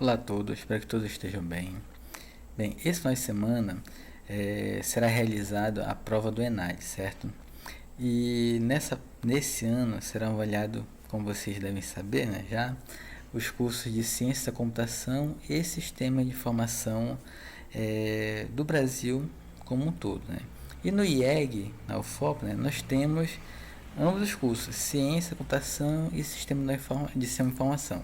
Olá a todos, espero que todos estejam bem. Bem, esse final de semana será realizada a prova do ENAD, certo? E nesse ano serão avaliados, como vocês devem saber, né, já, os cursos de Ciência da Computação e Sistema de Informação do Brasil como um todo, né? E no IEG, na UFOP, né, nós temos ambos os cursos, Ciência, Computação e Sistema de Informação.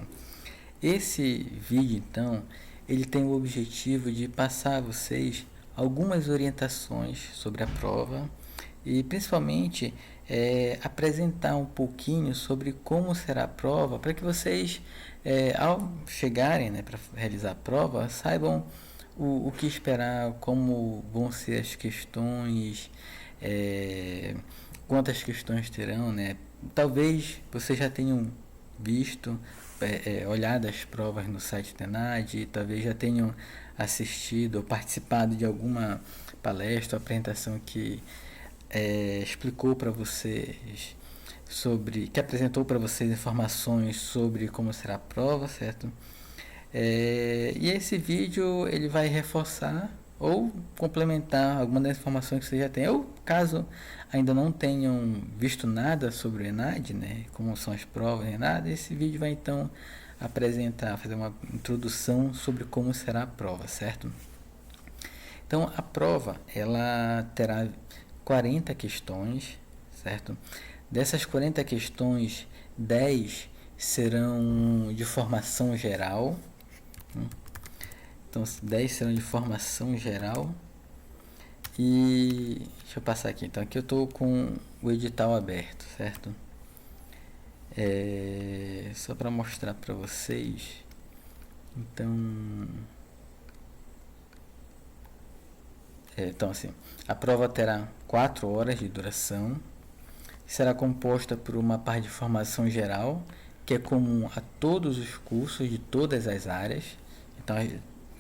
Esse vídeo, então, ele tem o objetivo de passar a vocês algumas orientações sobre a prova e, principalmente, apresentar um pouquinho sobre como será a prova para que vocês, ao chegarem, né, para realizar a prova, saibam o que esperar, como vão ser as questões, quantas questões terão, né? Talvez vocês já tenham visto, olhado as provas no site do ENAD, talvez já tenham assistido ou participado de alguma palestra ou apresentação que explicou para vocês que apresentou para vocês informações sobre como será a prova, certo? E esse vídeo ele vai reforçar ou complementar alguma das informações que você já tem, ou caso ainda não tenham visto nada sobre o ENAD, né, como são as provas nem nada, esse vídeo vai então fazer uma introdução sobre como será a prova, certo? Então a prova ela terá 40 questões, certo? Dessas 40 questões, 10 serão de formação geral. Então, 10 serão de formação geral. E deixa eu passar aqui. Então, aqui eu estou com o edital aberto, certo? Só para mostrar para vocês. Então, assim, a prova terá 4 horas de duração. Será composta por uma parte de formação geral, que é comum a todos os cursos de todas as áreas.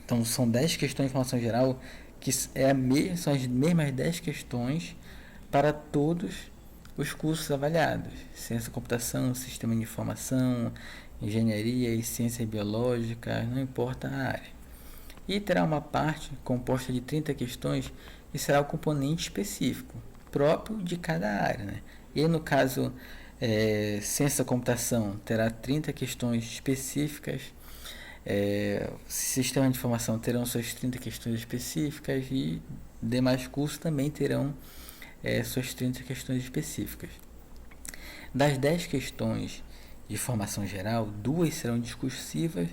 Então são 10 questões de formação geral, que são as mesmas 10 questões para todos os cursos avaliados. Ciência da computação, sistema de informação, engenharia e ciências biológicas, não importa a área. E terá uma parte composta de 30 questões que será o componente específico, próprio de cada área, né? E no caso, ciência da computação terá 30 questões específicas, sistema de informação terão suas 30 questões específicas e demais cursos também terão suas 30 questões específicas. Das 10 questões de formação geral, 2 serão discursivas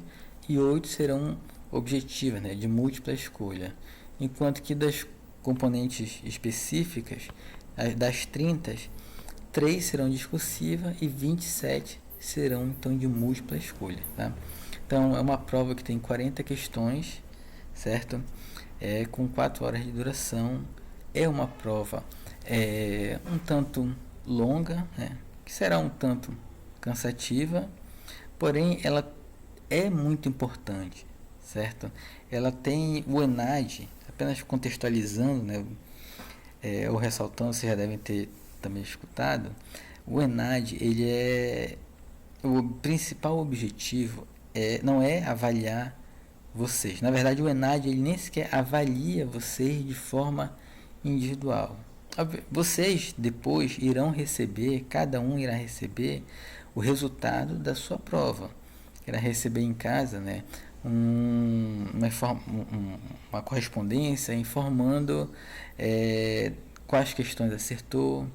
e 8 serão objetivas, né, de múltipla escolha, enquanto que das componentes específicas, das 30, 3 serão discursivas e 27 serão então de múltipla escolha, tá? Então é uma prova que tem 40 questões, certo? Com 4 horas de duração. É uma prova um tanto longa, né? Que será um tanto cansativa, porém ela é muito importante, certo? Ela tem o ENAD, apenas contextualizando, né? Ou ressaltando, vocês já devem ter também escutado, o ENAD, o principal objetivo não é avaliar vocês. Na verdade, o ENAD ele nem sequer avalia vocês de forma individual. Vocês depois irão receber, cada um irá receber o resultado da sua prova. Irá receber em casa, né, uma correspondência informando quais questões acertou,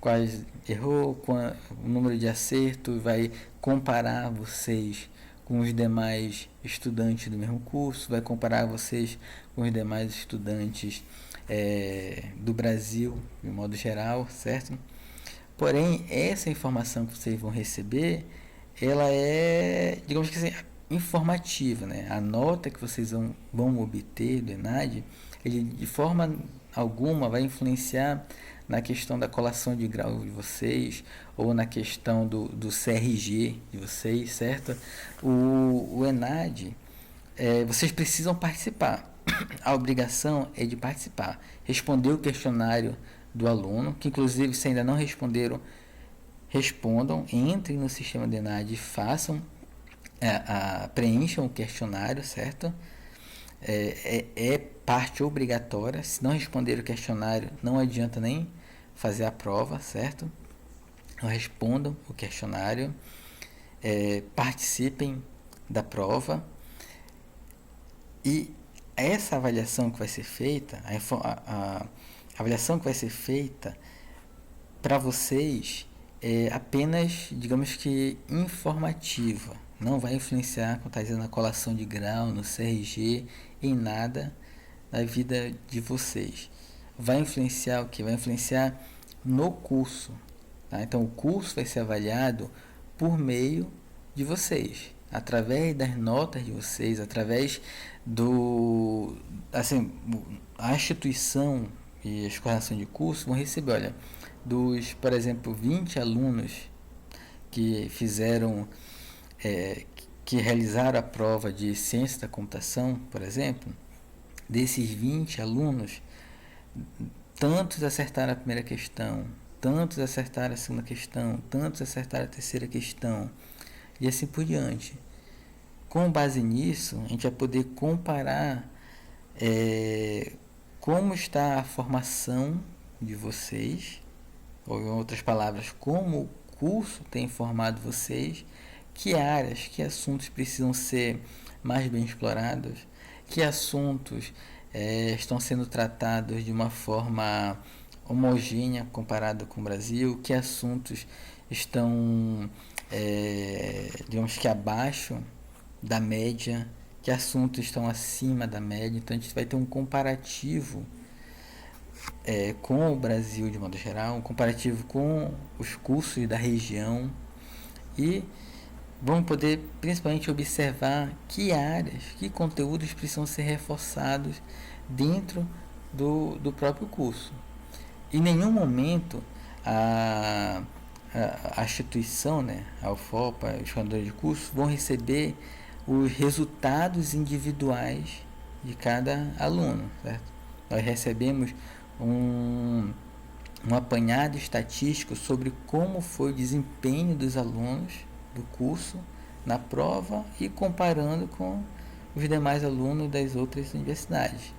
quais errou, o número de acerto, vai comparar vocês com os demais estudantes do mesmo curso, vai comparar vocês com os demais estudantes do Brasil, de modo geral, certo? Porém, essa informação que vocês vão receber, ela é, digamos que assim, informativa, né? A nota que vocês vão obter do ENAD, ele de forma alguma vai influenciar na questão da colação de grau de vocês ou na questão do CRG de vocês, certo? O ENAD, vocês precisam participar. A obrigação é de participar, responder o questionário do aluno, que inclusive se ainda não responderam, respondam, entrem no sistema do ENAD e façam preencham o questionário, certo? É parte obrigatória. Se não responder o questionário, não adianta nem fazer a prova, certo? Então, respondam o questionário, participem da prova, e essa avaliação que vai ser feita, a avaliação que vai ser feita para vocês é apenas, digamos que, informativa. Não vai influenciar, como está dizendo, na colação de grau, no CRG, em nada na vida de vocês. Vai influenciar o que? Vai influenciar no curso. Tá? Então, o curso vai ser avaliado por meio de vocês, através das notas de vocês, através do... Assim, a instituição e as coordenações de curso vão receber, olha, dos, por exemplo, 20 alunos que fizeram, que realizaram a prova de ciência da computação, por exemplo, desses 20 alunos, tantos acertaram a primeira questão, tantos acertaram a segunda questão, tantos acertaram a terceira questão, e assim por diante. Com base nisso, a gente vai poder comparar como está a formação de vocês, ou em outras palavras, como o curso tem formado vocês, que áreas, que assuntos precisam ser mais bem explorados, que assuntos estão sendo tratados de uma forma homogênea comparado com o Brasil, que assuntos estão, digamos que abaixo da média, que assuntos estão acima da média. Então a gente vai ter um comparativo com o Brasil de modo geral, um comparativo com os cursos da região, e vamos poder principalmente observar que áreas, que conteúdos precisam ser reforçados dentro do próprio curso. Em nenhum momento a instituição, né, a UFOPA, os coordenadores de curso, vão receber os resultados individuais de cada aluno, certo? Nós recebemos um apanhado estatístico sobre como foi o desempenho dos alunos do curso na prova e comparando com os demais alunos das outras universidades,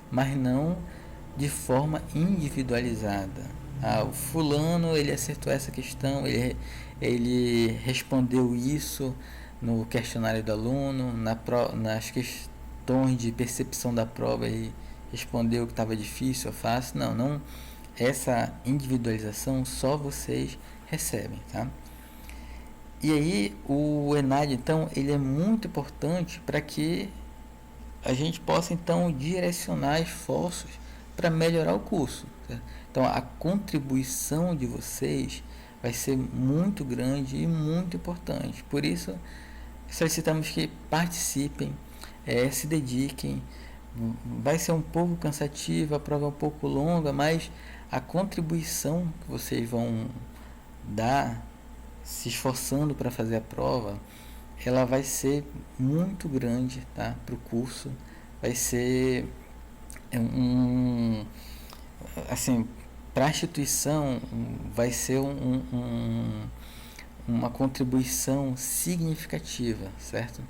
mas não de forma individualizada. O fulano ele acertou essa questão, ele respondeu isso no questionário do aluno, nas questões de percepção da prova ele respondeu que estava difícil ou fácil. Não, essa individualização só vocês recebem, tá? E aí o ENAD, então, ele é muito importante para que a gente possa, então, direcionar esforços para melhorar o curso, certo? Então, a contribuição de vocês vai ser muito grande e muito importante. Por isso, solicitamos que participem, se dediquem. Vai ser um pouco cansativo, a prova é um pouco longa, mas a contribuição que vocês vão dar se esforçando para fazer a prova, ela vai ser muito grande, tá? Para o curso. Vai ser assim, para a instituição vai ser uma contribuição significativa, certo?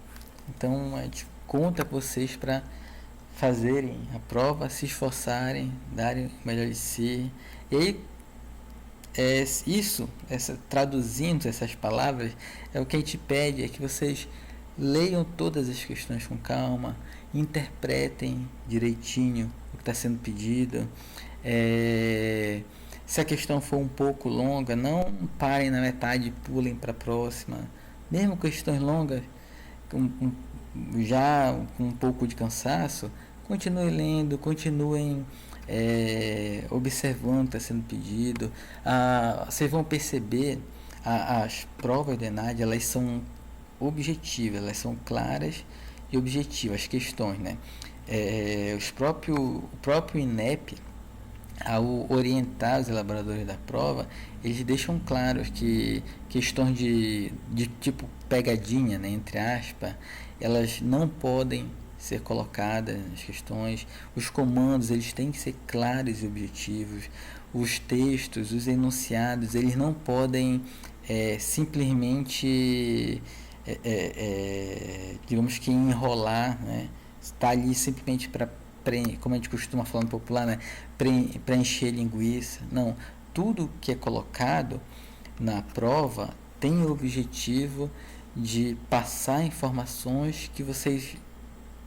Então a gente conta com vocês para fazerem a prova, se esforçarem, darem o melhor de si. E aí, traduzindo essas palavras, o que a gente pede é que vocês leiam todas as questões com calma, interpretem direitinho o que está sendo pedido. Se a questão for um pouco longa, não parem na metade e pulem para a próxima. Mesmo questões longas, já com um pouco de cansaço, continuem lendo, continuem observando o que está sendo pedido. Vocês vão perceber as provas do ENAD, elas são objetivas, elas são claras e objetivas, as questões, né? O próprio INEP, ao orientar os elaboradores da prova, eles deixam claro que questões de tipo pegadinha, né, entre aspas, elas não podem ser colocadas nas questões. Os comandos, eles têm que ser claros e objetivos. Os textos, os enunciados, eles não podem simplesmente digamos que enrolar, né? Está ali simplesmente para, como a gente costuma falar no popular, né? Preencher linguiça. Não, tudo que é colocado na prova tem o objetivo de passar informações que vocês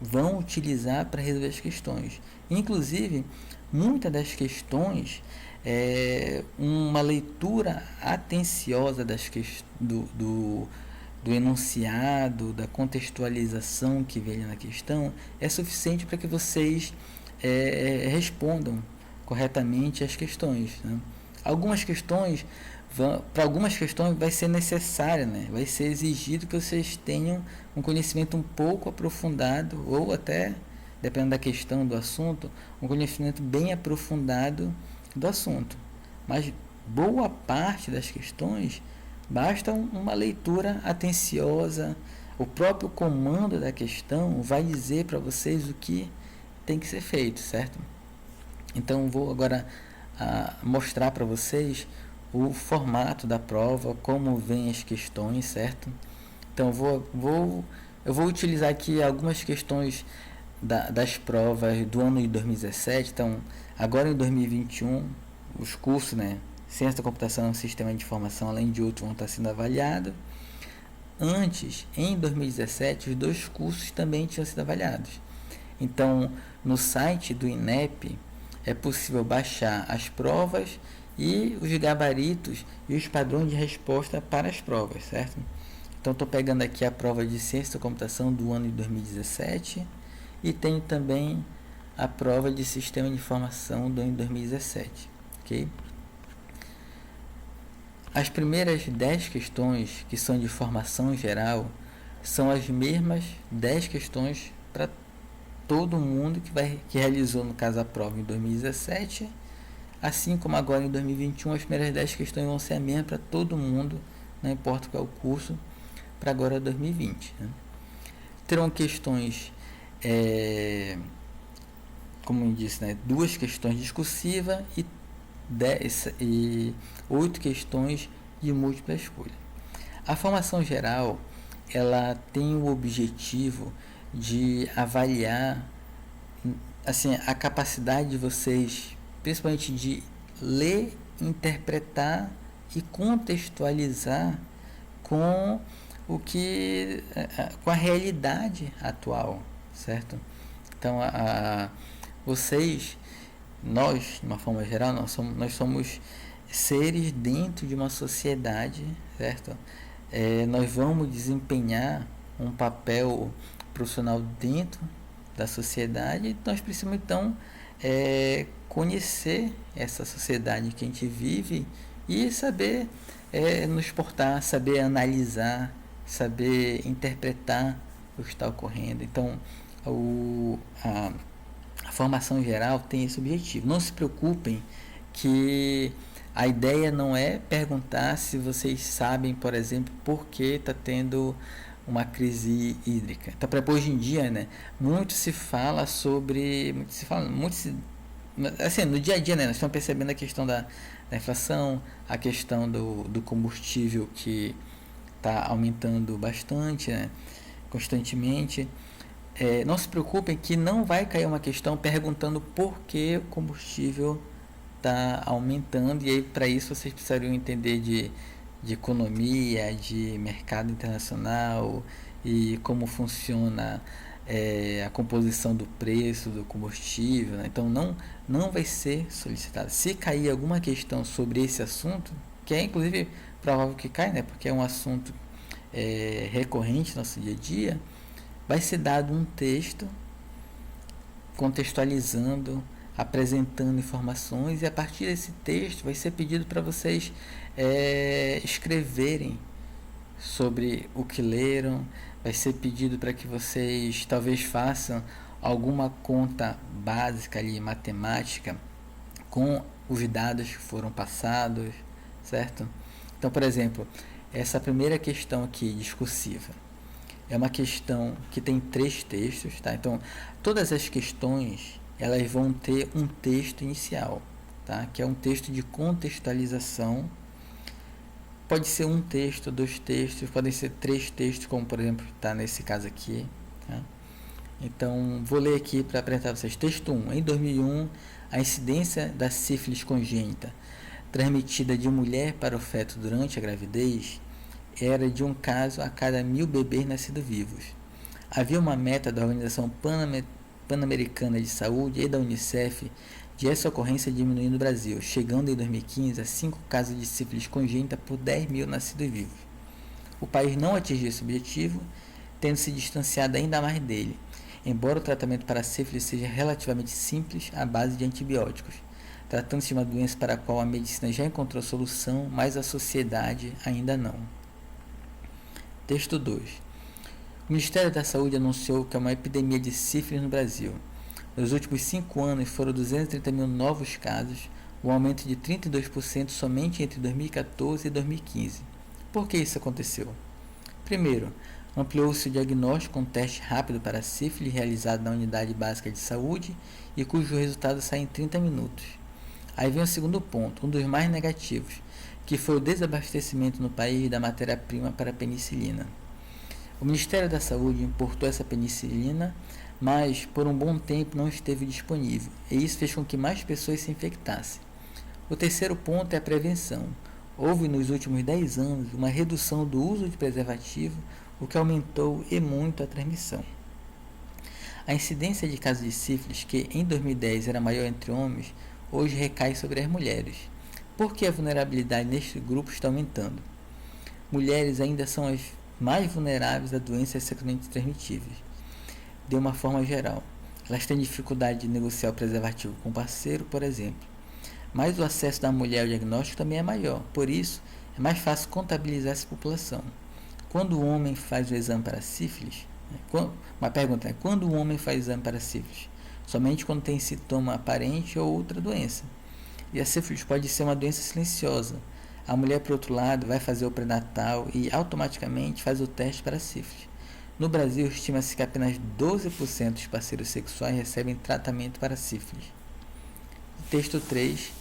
vão utilizar para resolver as questões. Inclusive, muitas das questões, uma leitura atenciosa do enunciado, da contextualização que vem na questão, é suficiente para que vocês respondam corretamente as questões, né? Algumas questões, para algumas questões vai ser necessário, né? Vai ser exigido que vocês tenham um conhecimento um pouco aprofundado, ou até, dependendo da questão, do assunto, um conhecimento bem aprofundado do assunto. Mas boa parte das questões basta uma leitura atenciosa. O próprio comando da questão vai dizer para vocês o que tem que ser feito, certo? Então vou agora mostrar para vocês o formato da prova, como vem as questões, certo? Então eu vou utilizar aqui algumas questões das provas do ano de 2017. Então, agora em 2021, os cursos, né, Ciência da Computação e Sistema de Informação, além de outros, vão estar sendo avaliados. Antes, em 2017, os dois cursos também tinham sido avaliados. Então, no site do INEP, é possível baixar as provas e os gabaritos e os padrões de resposta para as provas, certo? Então, estou pegando aqui a prova de Ciência da Computação do ano de 2017 e tenho também a prova de Sistema de Informação do ano de 2017, ok? As primeiras 10 questões, que são de formação geral, são as mesmas 10 questões para todo mundo que realizou, no caso, a prova em 2017, assim como agora em 2021, as primeiras 10 questões vão ser a mesma para todo mundo, não importa qual é o curso, para agora 2020. Né? Terão questões, como eu disse, né, 2 questões discursivas e 8 questões de múltipla escolha. A formação geral, ela tem o objetivo de avaliar, assim, a capacidade de vocês, principalmente de ler, interpretar e contextualizar com com a realidade atual, certo? Então, nós, de uma forma geral, nós somos seres dentro de uma sociedade, certo? Nós vamos desempenhar um papel profissional dentro da sociedade, nós precisamos então conhecer essa sociedade que a gente vive e saber nos portar, saber analisar, saber interpretar o que está ocorrendo. Então, a formação geral tem esse objetivo. Não se preocupem que a ideia não é perguntar se vocês sabem, por exemplo, por que está tendo uma crise hídrica. Então, para hoje em dia, né, muito se fala assim, no dia a dia, né, nós estamos percebendo a questão da inflação, a questão do combustível que está aumentando bastante, né, constantemente. Não se preocupem que não vai cair uma questão perguntando por que o combustível está aumentando, e aí para isso vocês precisariam entender de economia, de mercado internacional e como funciona a composição do preço do combustível, né? Então não vai ser solicitado. Se cair alguma questão sobre esse assunto, que é inclusive provável que caia, né? Porque é um assunto recorrente no nosso dia a dia, vai ser dado um texto contextualizando, apresentando informações, e a partir desse texto vai ser pedido para vocês escreverem sobre o que leram, vai ser pedido para que vocês talvez façam alguma conta básica ali, matemática, com os dados que foram passados, certo? Então, por exemplo, essa primeira questão aqui, discursiva, é uma questão que tem 3 textos, tá? Então, todas as questões, elas vão ter um texto inicial, tá? Que é um texto de contextualização Pode ser um texto, dois textos, podem ser três textos, como por exemplo está nesse caso aqui. Tá? Então, vou ler aqui para apresentar a vocês. Texto 1. Em 2001, a incidência da sífilis congênita transmitida de mulher para o feto durante a gravidez era de um caso a cada 1.000 bebês nascidos vivos. Havia uma meta da Organização Pan-Americana de Saúde e da Unicef de essa ocorrência diminuir no Brasil, chegando em 2015 a 5 casos de sífilis congênita por 10.000 nascidos vivos. O país não atingiu esse objetivo, tendo se distanciado ainda mais dele, embora o tratamento para a sífilis seja relativamente simples à base de antibióticos. Tratando-se de uma doença para a qual a medicina já encontrou solução, mas a sociedade ainda não. Texto 2. O Ministério da Saúde anunciou que há uma epidemia de sífilis no Brasil. Nos últimos 5 anos foram 230 mil novos casos, um aumento de 32% somente entre 2014 e 2015. Por que isso aconteceu? Primeiro, ampliou-se o diagnóstico com um teste rápido para a sífilis realizado na unidade básica de saúde e cujo resultado sai em 30 minutos. Aí vem o segundo ponto, um dos mais negativos, que foi o desabastecimento no país da matéria-prima para a penicilina. O Ministério da Saúde importou essa penicilina, mas por um bom tempo não esteve disponível, e isso fez com que mais pessoas se infectassem. O terceiro ponto é a prevenção. Houve nos últimos 10 anos uma redução do uso de preservativo, o que aumentou e muito a transmissão. A incidência de casos de sífilis, que em 2010 era maior entre homens, hoje recai sobre as mulheres. Por que a vulnerabilidade neste grupo está aumentando? Mulheres ainda são as mais vulneráveis a doenças sexualmente transmitíveis. De uma forma geral, elas têm dificuldade de negociar o preservativo com o parceiro, por exemplo. Mas o acesso da mulher ao diagnóstico também é maior, por isso é mais fácil contabilizar essa população. Quando o homem faz o exame para sífilis, uma pergunta é, quando o homem faz o exame para sífilis? Somente quando tem sintoma aparente ou outra doença. E a sífilis pode ser uma doença silenciosa. A mulher, por outro lado, vai fazer o pré-natal e automaticamente faz o teste para sífilis. No Brasil, estima-se que apenas 12% dos parceiros sexuais recebem tratamento para sífilis. Texto 3.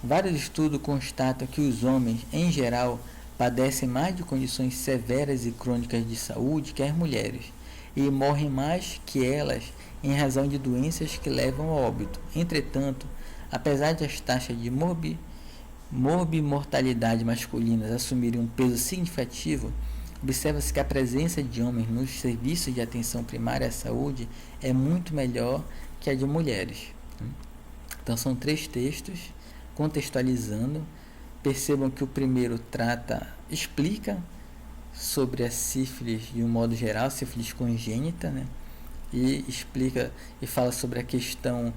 Vários estudos constatam que os homens, em geral, padecem mais de condições severas e crônicas de saúde que as mulheres, e morrem mais que elas em razão de doenças que levam ao óbito. Entretanto, apesar de as taxas de morbimortalidade masculinas assumirem um peso significativo, observa-se que a presença de homens nos serviços de atenção primária à saúde é muito melhor que a de mulheres. Então, são 3 textos contextualizando. Percebam que o primeiro explica sobre a sífilis de um modo geral, sífilis congênita, né? E explica e fala sobre a questão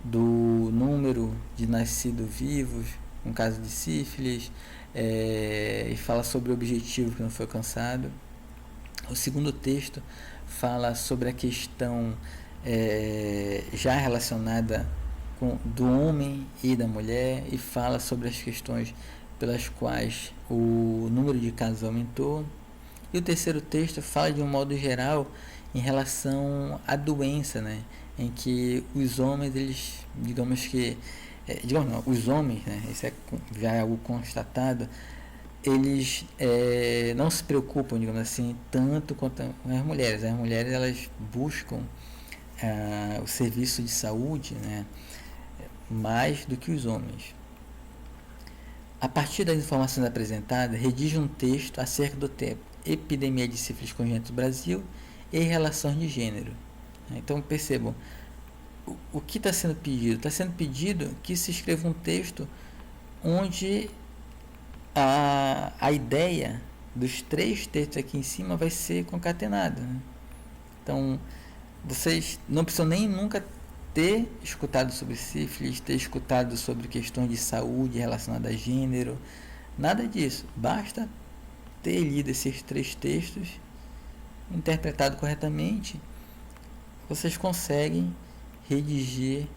do número de nascidos vivos, um caso de sífilis, e fala sobre o objetivo que não foi alcançado. O segundo texto fala sobre a questão já relacionada do homem e da mulher, e fala sobre as questões pelas quais o número de casos aumentou. E o terceiro texto fala de um modo geral em relação à doença, né, em que os homens, eles, os homens, né, isso já é algo constatado, eles não se preocupam, digamos assim, tanto quanto as mulheres. As mulheres, elas buscam o serviço de saúde, né, mais do que os homens. A partir das informações apresentadas, redige um texto acerca do tema epidemia de sífilis congênita no Brasil e relações de gênero. Então, percebam, o que está sendo pedido? Está sendo pedido que se escreva um texto onde a ideia dos 3 textos aqui em cima vai ser concatenada, né? Então, vocês não precisam nem nunca ter escutado sobre sífilis, ter escutado sobre questões de saúde relacionadas a gênero, nada disso. Basta ter lido esses 3 textos, interpretado corretamente, vocês conseguem redigir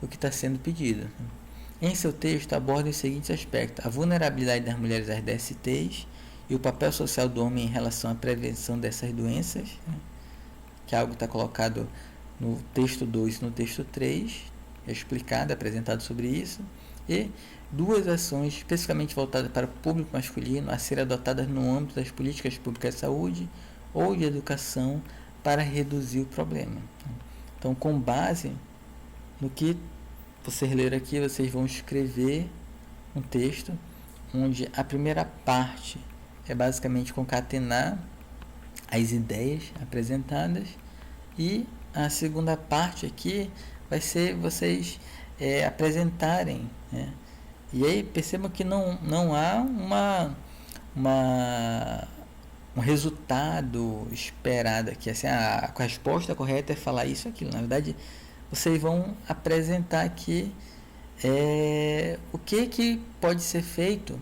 o que está sendo pedido. Em seu texto, aborda os seguintes aspectos: a vulnerabilidade das mulheres às DSTs e o papel social do homem em relação à prevenção dessas doenças, né, que é algo que está colocado no texto 2 e no texto 3, é explicado, apresentado sobre isso. e 2 ações especificamente voltadas para o público masculino a serem adotadas no âmbito das políticas públicas de saúde ou de educação para reduzir o problema. Então, com base no que vocês leram aqui, vocês vão escrever um texto onde a primeira parte é basicamente concatenar as ideias apresentadas e a segunda parte aqui vai ser vocês apresentarem, né? E aí percebam que não há um resultado esperado aqui, assim, a resposta correta é falar isso aquilo. Na verdade, vocês vão apresentar aqui o que pode ser feito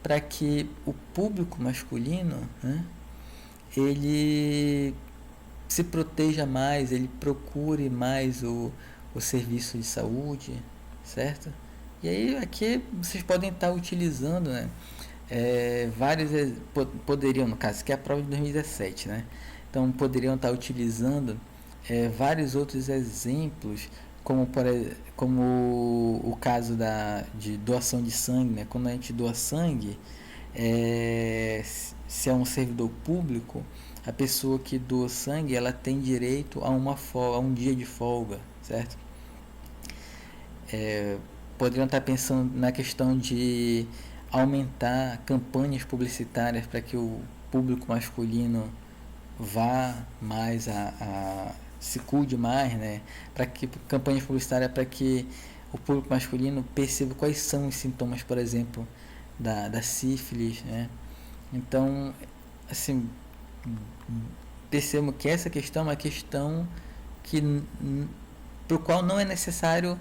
para que o público masculino, né, ele se proteja mais, ele procure mais o serviço de saúde, certo? E aí aqui vocês podem estar utilizando, né, vários, poderiam, no caso, que é a prova de 2017, né? Então poderiam estar utilizando vários outros exemplos, como o caso de doação de sangue, né? Quando a gente doa sangue, se é um servidor público, a pessoa que doa sangue, ela tem direito a um dia de folga, certo? Poderiam estar pensando na questão de aumentar campanhas publicitárias para que o público masculino vá mais se cuide mais, né? Para que campanhas publicitárias para que o público masculino perceba quais são os sintomas, por exemplo, da sífilis, né? Então, assim, percebam que essa questão é uma questão para o qual não é necessário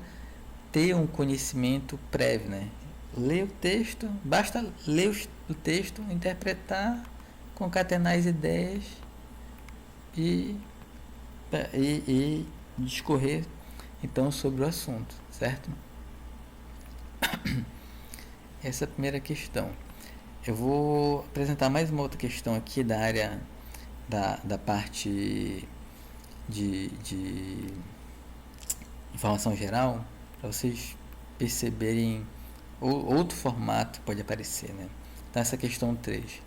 ter um conhecimento prévio, né? Ler o texto, basta ler o texto, interpretar, concatenar as ideias e discorrer então sobre o assunto, certo? Essa é a primeira questão. Eu vou apresentar mais uma outra questão aqui da área da parte de informação geral, para vocês perceberem outro formato pode aparecer, né? Então, essa questão 3.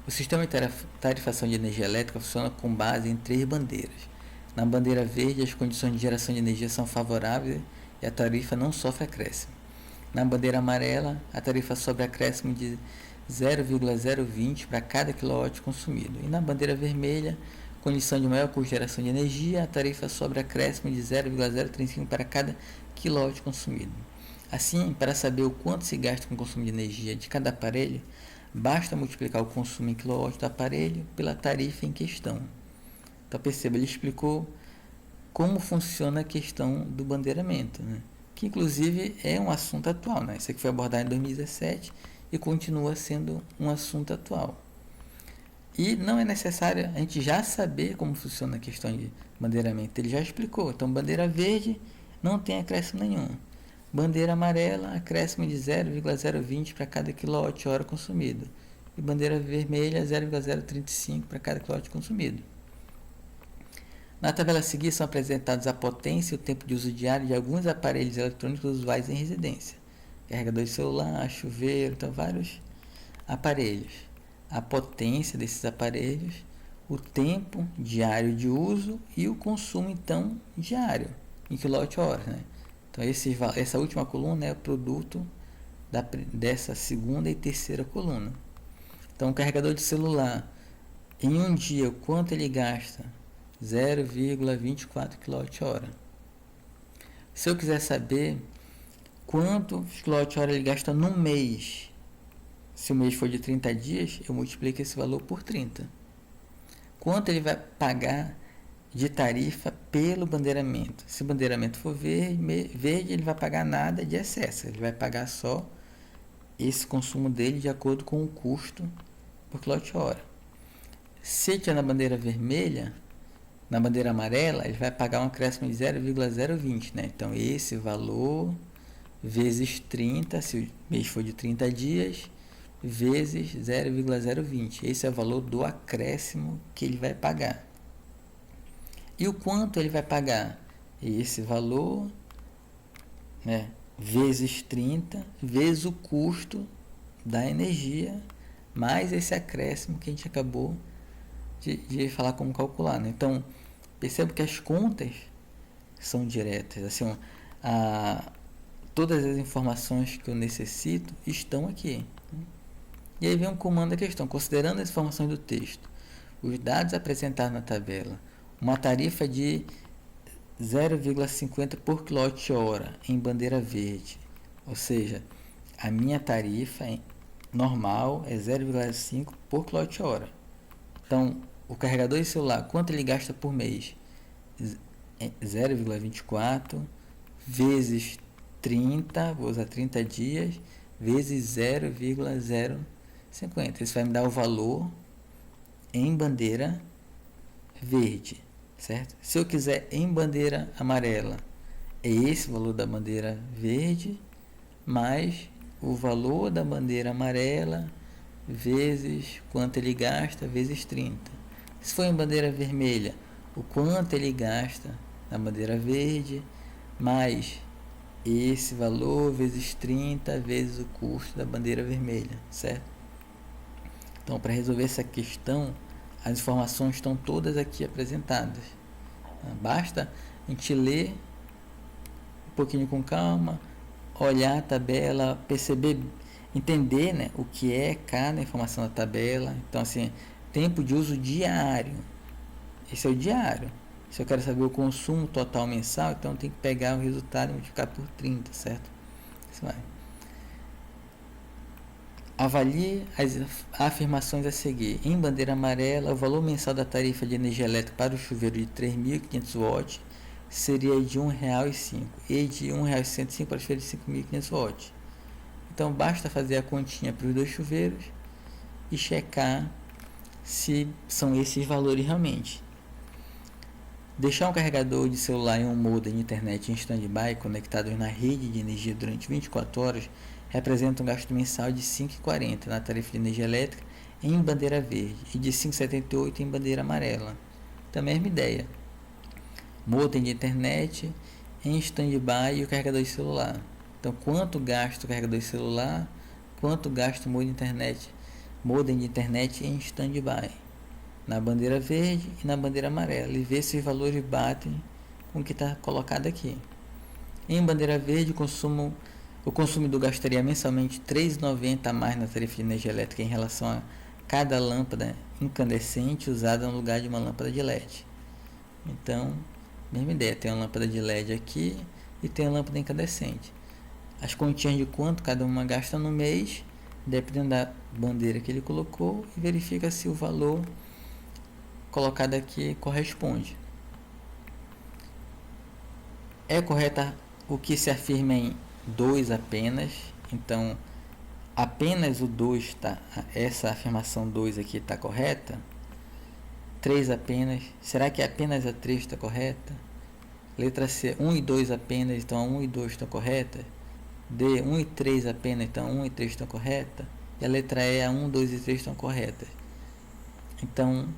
O sistema de tarifação de energia elétrica funciona com base em 3 bandeiras. Na bandeira verde, as condições de geração de energia são favoráveis e a tarifa não sofre acréscimo. Na bandeira amarela, a tarifa sofre acréscimo de 0,020 para cada quilowatt consumido. E na bandeira vermelha, condição de maior custo de geração de energia, a tarifa sofre acréscimo de 0,035 para cada quilowatt consumido. Assim, para saber o quanto se gasta com o consumo de energia de cada aparelho, basta multiplicar o consumo em quilowatt do aparelho pela tarifa em questão. Então perceba, ele explicou como funciona a questão do bandeiramento, né? Que inclusive é um assunto atual, né? Isso aqui foi abordado em 2017 e continua sendo um assunto atual. E não é necessário a gente já saber como funciona a questão de bandeiramento, ele já explicou. Então, bandeira verde não tem acréscimo nenhum. Bandeira amarela, acréscimo de 0,020 para cada kWh consumido. E bandeira vermelha, 0,035 para cada kWh consumido. Na tabela a seguir são apresentados a potência e o tempo de uso diário de alguns aparelhos eletrônicos usuais em residência. Carregador de celular, chuveiro, então vários aparelhos. A potência desses aparelhos, o tempo diário de uso e o consumo então diário em kWh, né? Então essa última coluna é o produto dessa segunda e terceira coluna. Então o carregador de celular, em um dia, quanto ele gasta? 0,24 kWh. Se eu quiser saber quantos kWh ele gasta no mês, se o mês for de 30 dias, eu multiplico esse valor por 30. Quanto ele vai pagar de tarifa pelo bandeiramento? Se o bandeiramento for verde, ele vai pagar nada de excesso, ele vai pagar só esse consumo dele de acordo com o custo por kWh. Se tiver na bandeira vermelha, na bandeira amarela, ele vai pagar um acréscimo de 0,020, né? Então, esse valor vezes 30, se o mês for de 30 dias, vezes 0,020. Esse é o valor do acréscimo que ele vai pagar. E o quanto ele vai pagar? Esse valor, né? vezes 30, vezes o custo da energia, mais esse acréscimo que a gente acabou de falar como calcular, né? Então, percebo que as contas são diretas. Assim, todas as informações que eu necessito estão aqui. E aí vem um comando da questão. Considerando as informações do texto, os dados apresentados na tabela, uma tarifa de 0,50 por kWh em bandeira verde, ou seja, a minha tarifa normal é 0,5 por kWh. Então, o carregador de celular, quanto ele gasta por mês? 0,24 vezes 30, vou usar 30 dias, vezes 0,050. Isso vai me dar o valor em bandeira verde, certo? Se eu quiser em bandeira amarela, é esse o valor da bandeira verde, mais o valor da bandeira amarela, vezes quanto ele gasta, vezes 30. Se for em bandeira vermelha, o quanto ele gasta na bandeira verde, mais esse valor vezes 30 vezes o custo da bandeira vermelha, certo? Então, para resolver essa questão, as informações estão todas aqui apresentadas. Basta a gente ler um pouquinho com calma, olhar a tabela, perceber, entender, né, o que é cada informação da tabela. Então, assim, tempo de uso diário. Esse é o diário. Se eu quero saber o consumo total mensal, então eu tenho que pegar o resultado e multiplicar por 30, certo? Isso vai. Avalie as afirmações a seguir. Em bandeira amarela, o valor mensal da tarifa de energia elétrica para o chuveiro de 3.500 watts seria de R$ 1,05 e de R$ 1,65 para o chuveiro de 5.500 watts. Então, basta fazer a continha para os dois chuveiros e checar se são esses valores realmente. Deixar um carregador de celular e um modem de internet em stand-by conectados na rede de energia durante 24 horas representa um gasto mensal de R$ 5,40 na tarifa de energia elétrica em bandeira verde e de R$ 5,78 em bandeira amarela. Também é a mesma ideia. Modem de internet em stand-by e o carregador de celular. Então, quanto gasta o carregador de celular, quanto gasta o modem de internet em stand-by, na bandeira verde e na bandeira amarela, e ver se os valores batem com o que está colocado aqui. Em bandeira verde, o consumidor gastaria mensalmente R$ 3,90 a mais na tarifa de energia elétrica em relação a cada lâmpada incandescente usada no lugar de uma lâmpada de LED. Então, mesma ideia, tem uma lâmpada de LED aqui e tem a lâmpada incandescente. As continhas de quanto cada uma gasta no mês, dependendo da bandeira que ele colocou, e verifica se o valor colocado aqui corresponde. É correta o que se afirma em 2 apenas, então apenas o 2 tá, essa afirmação 2 aqui está correta. 3 apenas, será que apenas a 3 está correta? Letra C, 1 e 2 apenas, então a 1 e 2 estão corretas. D, 1 e 3 apenas, então 1 e 3 estão corretas. E a letra E, a 1, 2 e 3 estão corretas. Então,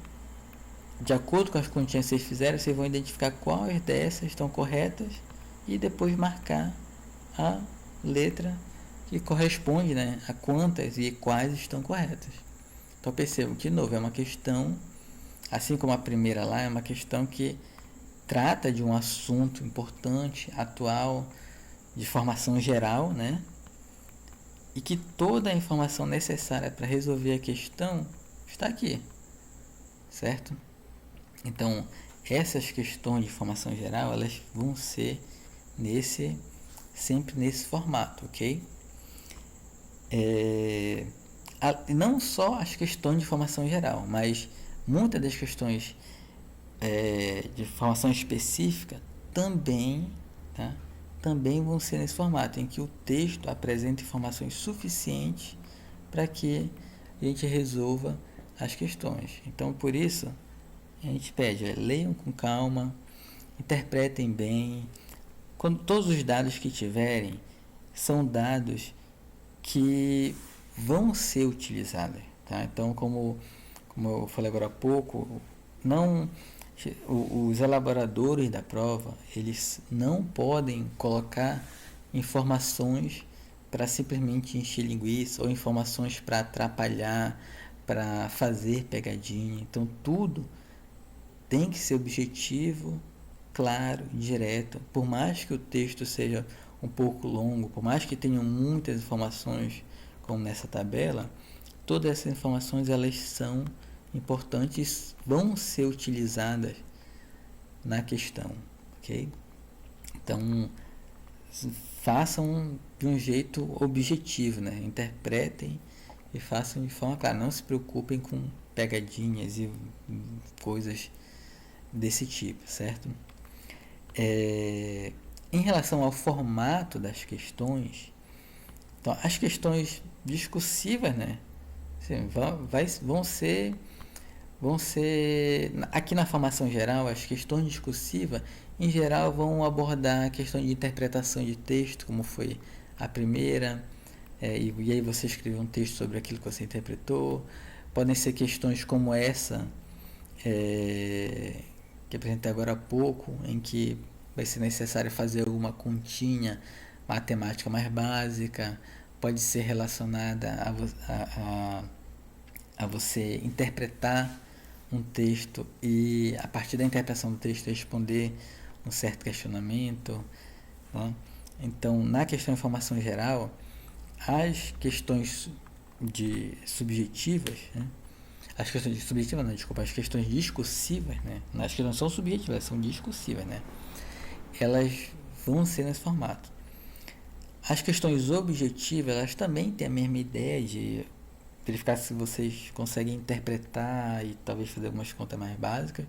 de acordo com as continhas que vocês fizeram, vocês vão identificar quais dessas estão corretas e depois marcar a letra que corresponde, né, a quantas e quais estão corretas. Então percebam que, de novo, é uma questão, assim como a primeira lá, é uma questão que trata de um assunto importante, atual, de formação geral, né? E que toda a informação necessária para resolver a questão está aqui, certo? Então, essas questões de formação geral, elas vão ser sempre nesse formato, ok? Não só as questões de formação geral, mas muitas das questões de formação específica também, tá? Também vão ser nesse formato, em que o texto apresenta informações suficientes para que a gente resolva as questões. Então, por isso, a gente pede, leiam com calma, interpretem bem. Todos os dados que tiverem são dados que vão ser utilizados, tá? Então, como eu falei agora há pouco, os elaboradores da prova, eles não podem colocar informações para simplesmente encher linguiça ou informações para atrapalhar, para fazer pegadinha. Então tudo tem que ser objetivo, claro, direto. Por mais que o texto seja um pouco longo, por mais que tenham muitas informações, como nessa tabela, todas essas informações elas são importantes, vão ser utilizadas na questão, ok? Então, façam de um jeito objetivo, né? Interpretem e façam de forma clara. Não se preocupem com pegadinhas e coisas desse tipo, certo? Em relação ao formato das questões, então, as questões discursivas, né? Assim, vão ser aqui na formação geral, as questões discursivas em geral vão abordar a questão de interpretação de texto, como foi a primeira, e aí você escreveu um texto sobre aquilo que você interpretou. Podem ser questões como essa, que apresentei agora há pouco, em que vai ser necessário fazer alguma continha matemática mais básica. Pode ser relacionada a você interpretar um texto e, a partir da interpretação do texto, responder um certo questionamento, né? Então, na questão de informação geral, as questões subjetivas, né? As questões subjetivas, não, desculpa, as questões discursivas, né? As questões não são subjetivas, são discursivas, né? Elas vão ser nesse formato. As questões objetivas, elas também têm a mesma ideia de verificar se vocês conseguem interpretar e talvez fazer algumas contas mais básicas.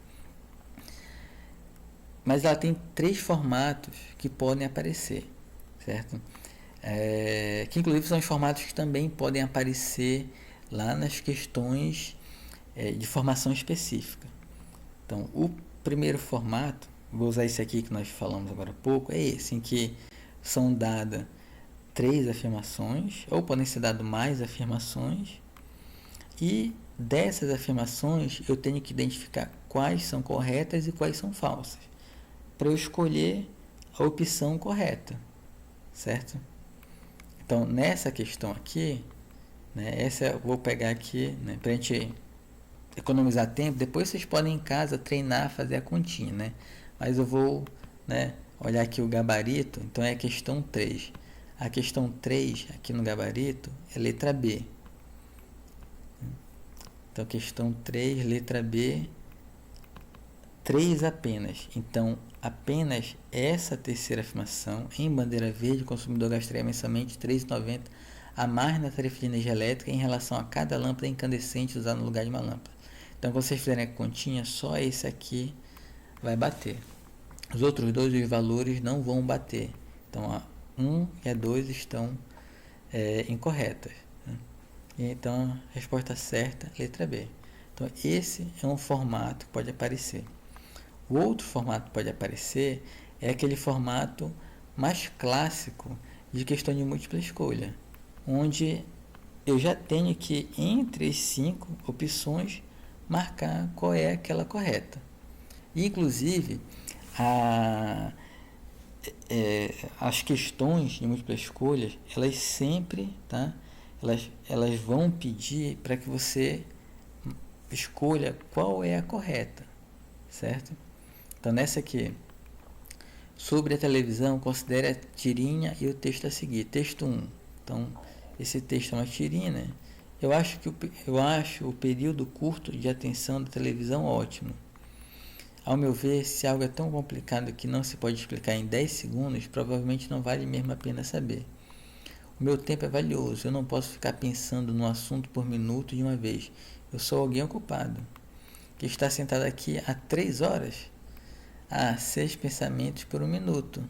Mas ela tem 3 formatos que podem aparecer, certo? Que inclusive são os formatos que também podem aparecer lá nas questões de formação específica. Então, o primeiro formato, vou usar esse aqui que nós falamos agora há pouco, é esse, em que são dadas 3 afirmações, ou podem ser dadas mais afirmações, e dessas afirmações eu tenho que identificar quais são corretas e quais são falsas, para eu escolher a opção correta, certo? Então, nessa questão aqui, né, essa eu vou pegar aqui, né, para a gente economizar tempo. Depois vocês podem em casa treinar, fazer a continha, né? Mas eu vou, né, olhar aqui o gabarito. Então é a questão 3. A questão 3 aqui no gabarito é letra B. Então questão 3, letra B, 3 apenas. Então apenas essa terceira afirmação: em bandeira verde, o consumidor gastaria mensalmente R$ 3,90 a mais na tarifa de energia elétrica em relação a cada lâmpada incandescente usada no lugar de uma lâmpada. Então, quando vocês fizerem a continha, só esse aqui vai bater. Os outros dois, os valores não vão bater. Então, a 1 e a 2 estão incorretas, né? Então, a resposta certa, letra B. Então, esse é um formato que pode aparecer. O outro formato que pode aparecer é aquele formato mais clássico de questão de múltipla escolha, onde eu já tenho que, entre as 5 opções, marcar qual é aquela correta. Inclusive, as questões de múltipla escolha, elas sempre, tá? Elas vão pedir para que você escolha qual é a correta, certo? Então, nessa aqui, sobre a televisão, considere a tirinha e o texto a seguir. Texto 1. Então, esse texto é uma tirinha, né? Eu acho o período curto de atenção da televisão ótimo. Ao meu ver, se algo é tão complicado que não se pode explicar em 10 segundos, provavelmente não vale mesmo a pena saber. O meu tempo é valioso, eu não posso ficar pensando no assunto por minuto de uma vez. Eu sou alguém ocupado, que está sentado aqui há 3 horas. 6 pensamentos por um minuto.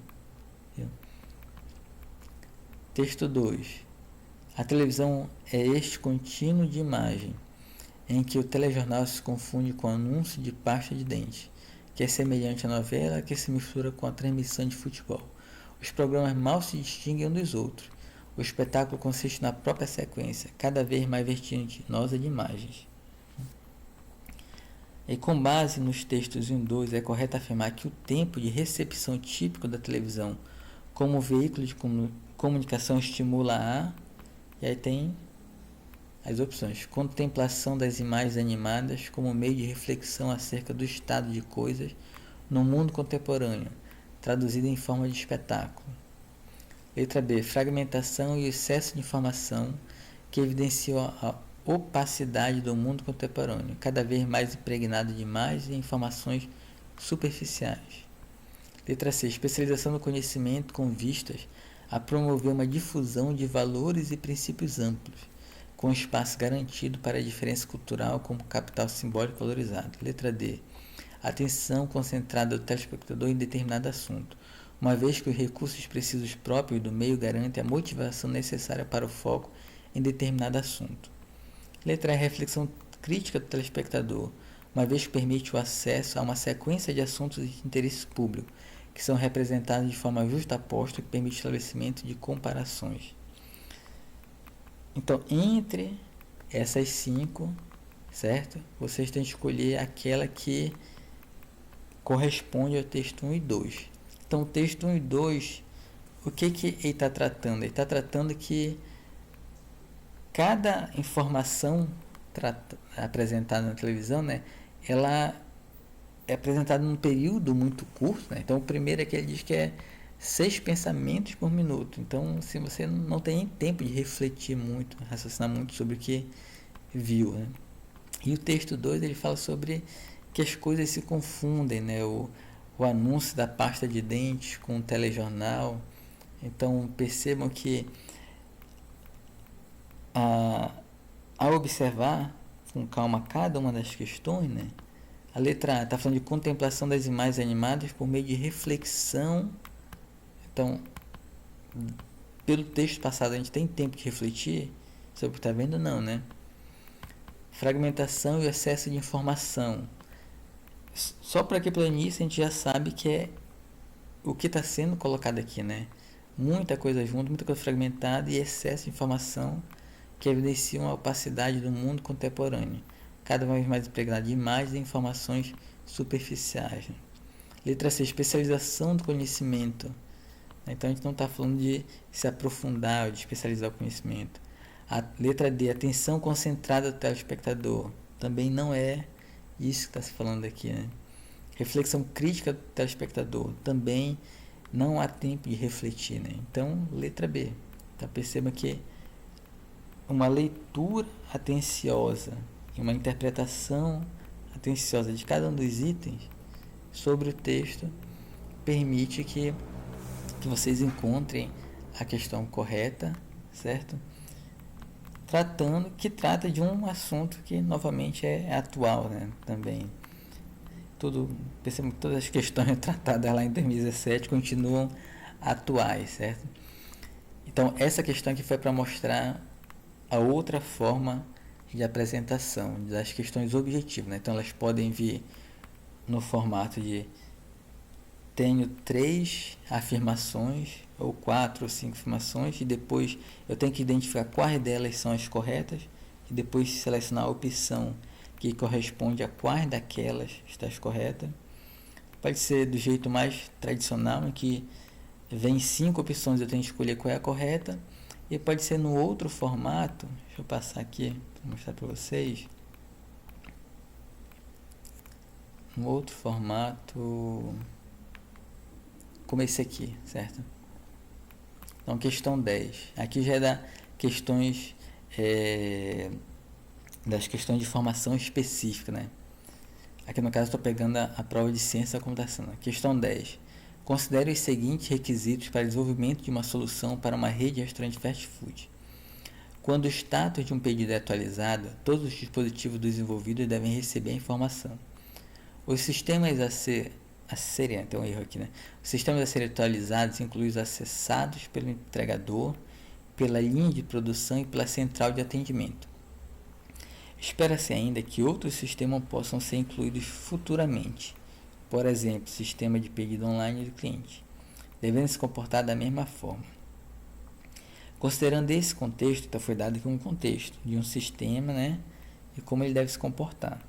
Texto 2. A televisão é este contínuo de imagem, em que o telejornal se confunde com o anúncio de pasta de dente, que é semelhante à novela que se mistura com a transmissão de futebol. Os programas mal se distinguem uns dos outros. O espetáculo consiste na própria sequência, cada vez mais vertiginosa de imagens. E com base nos textos 1 e 2, é correto afirmar que o tempo de recepção típico da televisão Como veículo de comunicação estimula a... E aí tem as opções. Contemplação das imagens animadas como meio de reflexão acerca do estado de coisas no mundo contemporâneo, traduzida em forma de espetáculo. Letra B. Fragmentação e excesso de informação que evidenciam a opacidade do mundo contemporâneo, cada vez mais impregnado de imagens e informações superficiais. Letra C. Especialização no conhecimento com vistas a promover uma difusão de valores e princípios amplos, com espaço garantido para a diferença cultural como capital simbólico valorizado. Letra D. Atenção concentrada do telespectador em determinado assunto, uma vez que os recursos expressivos próprios do meio garantem a motivação necessária para o foco em determinado assunto. Letra E. Reflexão crítica do telespectador, uma vez que permite o acesso a uma sequência de assuntos de interesse público, que são representados de forma justaposta, que permite o estabelecimento de comparações. Então, entre essas 5, certo? Vocês têm que escolher aquela que corresponde ao texto 1 e 2. Então, o texto 1 e 2, o que ele está tratando? Ele está tratando que cada informação apresentada na televisão, né, ela é apresentada num período muito curto, né? Então, o primeiro é que ele diz que é 6 pensamentos por minuto. Então, se você não tem tempo de refletir muito, raciocinar muito sobre o que viu, né? E o texto 2, ele fala sobre que as coisas se confundem, né? O anúncio da pasta de dentes com o telejornal. Então, percebam que ao observar com calma cada uma das questões, né? A letra A está falando de contemplação das imagens animadas por meio de reflexão. Então, pelo texto passado, a gente tem tempo de refletir sobre o que está vendo? Não, né? Fragmentação e excesso de informação. Só para aqui, pelo início, a gente já sabe que é o que está sendo colocado aqui, né? Muita coisa junto, muita coisa fragmentada e excesso de informação que evidenciam a opacidade do mundo contemporâneo, cada vez mais impregnado de imagens e informações superficiais. Letra C. Especialização do conhecimento. Então, a gente não está falando de se aprofundar ou de especializar o conhecimento. A letra D. Atenção concentrada do telespectador. Também não é isso que está se falando aqui, né? Reflexão crítica do telespectador. Também não há tempo de refletir, né? Então, letra B. Então, perceba que uma leitura atenciosa e uma interpretação atenciosa de cada um dos itens sobre o texto permite que vocês encontrem a questão correta, certo? Trata de um assunto que novamente é atual, né? Também percebam que todas as questões tratadas lá em 2017 continuam atuais, certo? Então, essa questão aqui foi para mostrar a outra forma de apresentação das questões objetivas, né? Então, elas podem vir no formato de tenho 3 afirmações, ou 4 ou 5 afirmações, e depois eu tenho que identificar quais delas são as corretas, e depois selecionar a opção que corresponde a quais daquelas está correta. Pode ser do jeito mais tradicional, em que vem 5 opções, eu tenho que escolher qual é a correta, e pode ser no outro formato. Deixa eu passar aqui para mostrar para vocês. No outro formato, como esse aqui, certo? Então, questão 10. Aqui já é das questões de formação específica, né? Aqui no caso estou pegando a prova de ciência da computação. Questão 10. Considere os seguintes requisitos para o desenvolvimento de uma solução para uma rede de restaurante fast food. Quando o status de um pedido é atualizado, todos os dispositivos desenvolvidos devem receber a informação. Os sistemas tem um erro aqui, né? Os sistemas a serem atualizados incluem os acessados pelo entregador, pela linha de produção e pela central de atendimento. Espera-se ainda que outros sistemas possam ser incluídos futuramente. Por exemplo, sistema de pedido online do cliente, devendo se comportar da mesma forma. Considerando esse contexto, então foi dado aqui um contexto de um sistema, né, e como ele deve se comportar.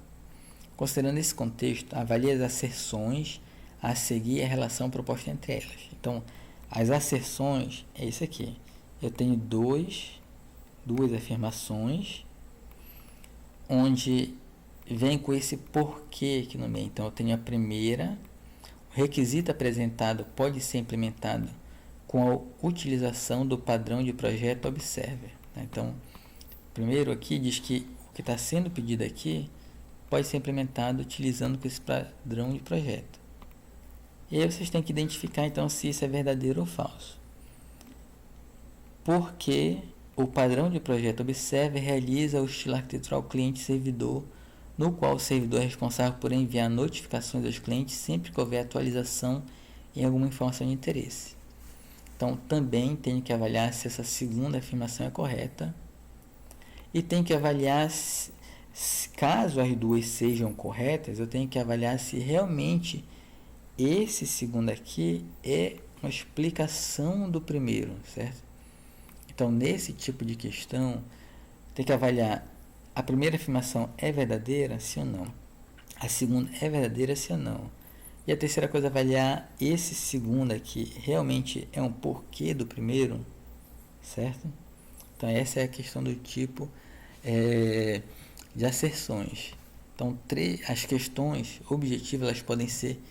Considerando esse contexto, avalie as asserções a seguir e a relação proposta entre elas. Então, As asserções é isso aqui. Eu tenho duas afirmações, onde vem com esse porquê aqui no meio. Então, eu tenho a primeira: o requisito apresentado pode ser implementado com a utilização do padrão de projeto Observer. Então, primeiro aqui diz que o que está sendo pedido aqui pode ser implementado utilizando esse padrão de projeto. E aí vocês têm que identificar então se isso é verdadeiro ou falso. Porque o padrão de projeto Observer realiza o estilo arquitetural cliente-servidor, no qual o servidor é responsável por enviar notificações aos clientes sempre que houver atualização em alguma informação de interesse. Então, também tenho que avaliar se essa segunda afirmação é correta. E tenho que avaliar, caso as duas sejam corretas, eu tenho que avaliar se realmente esse segundo aqui é uma explicação do primeiro, certo? Então, nesse tipo de questão, tem que avaliar: a primeira afirmação é verdadeira, sim ou não? A segunda é verdadeira, sim ou não? E a terceira coisa, avaliar esse segundo aqui realmente é um porquê do primeiro, certo? Então, essa é a questão do tipo de asserções. Então, as questões objetivas elas podem ser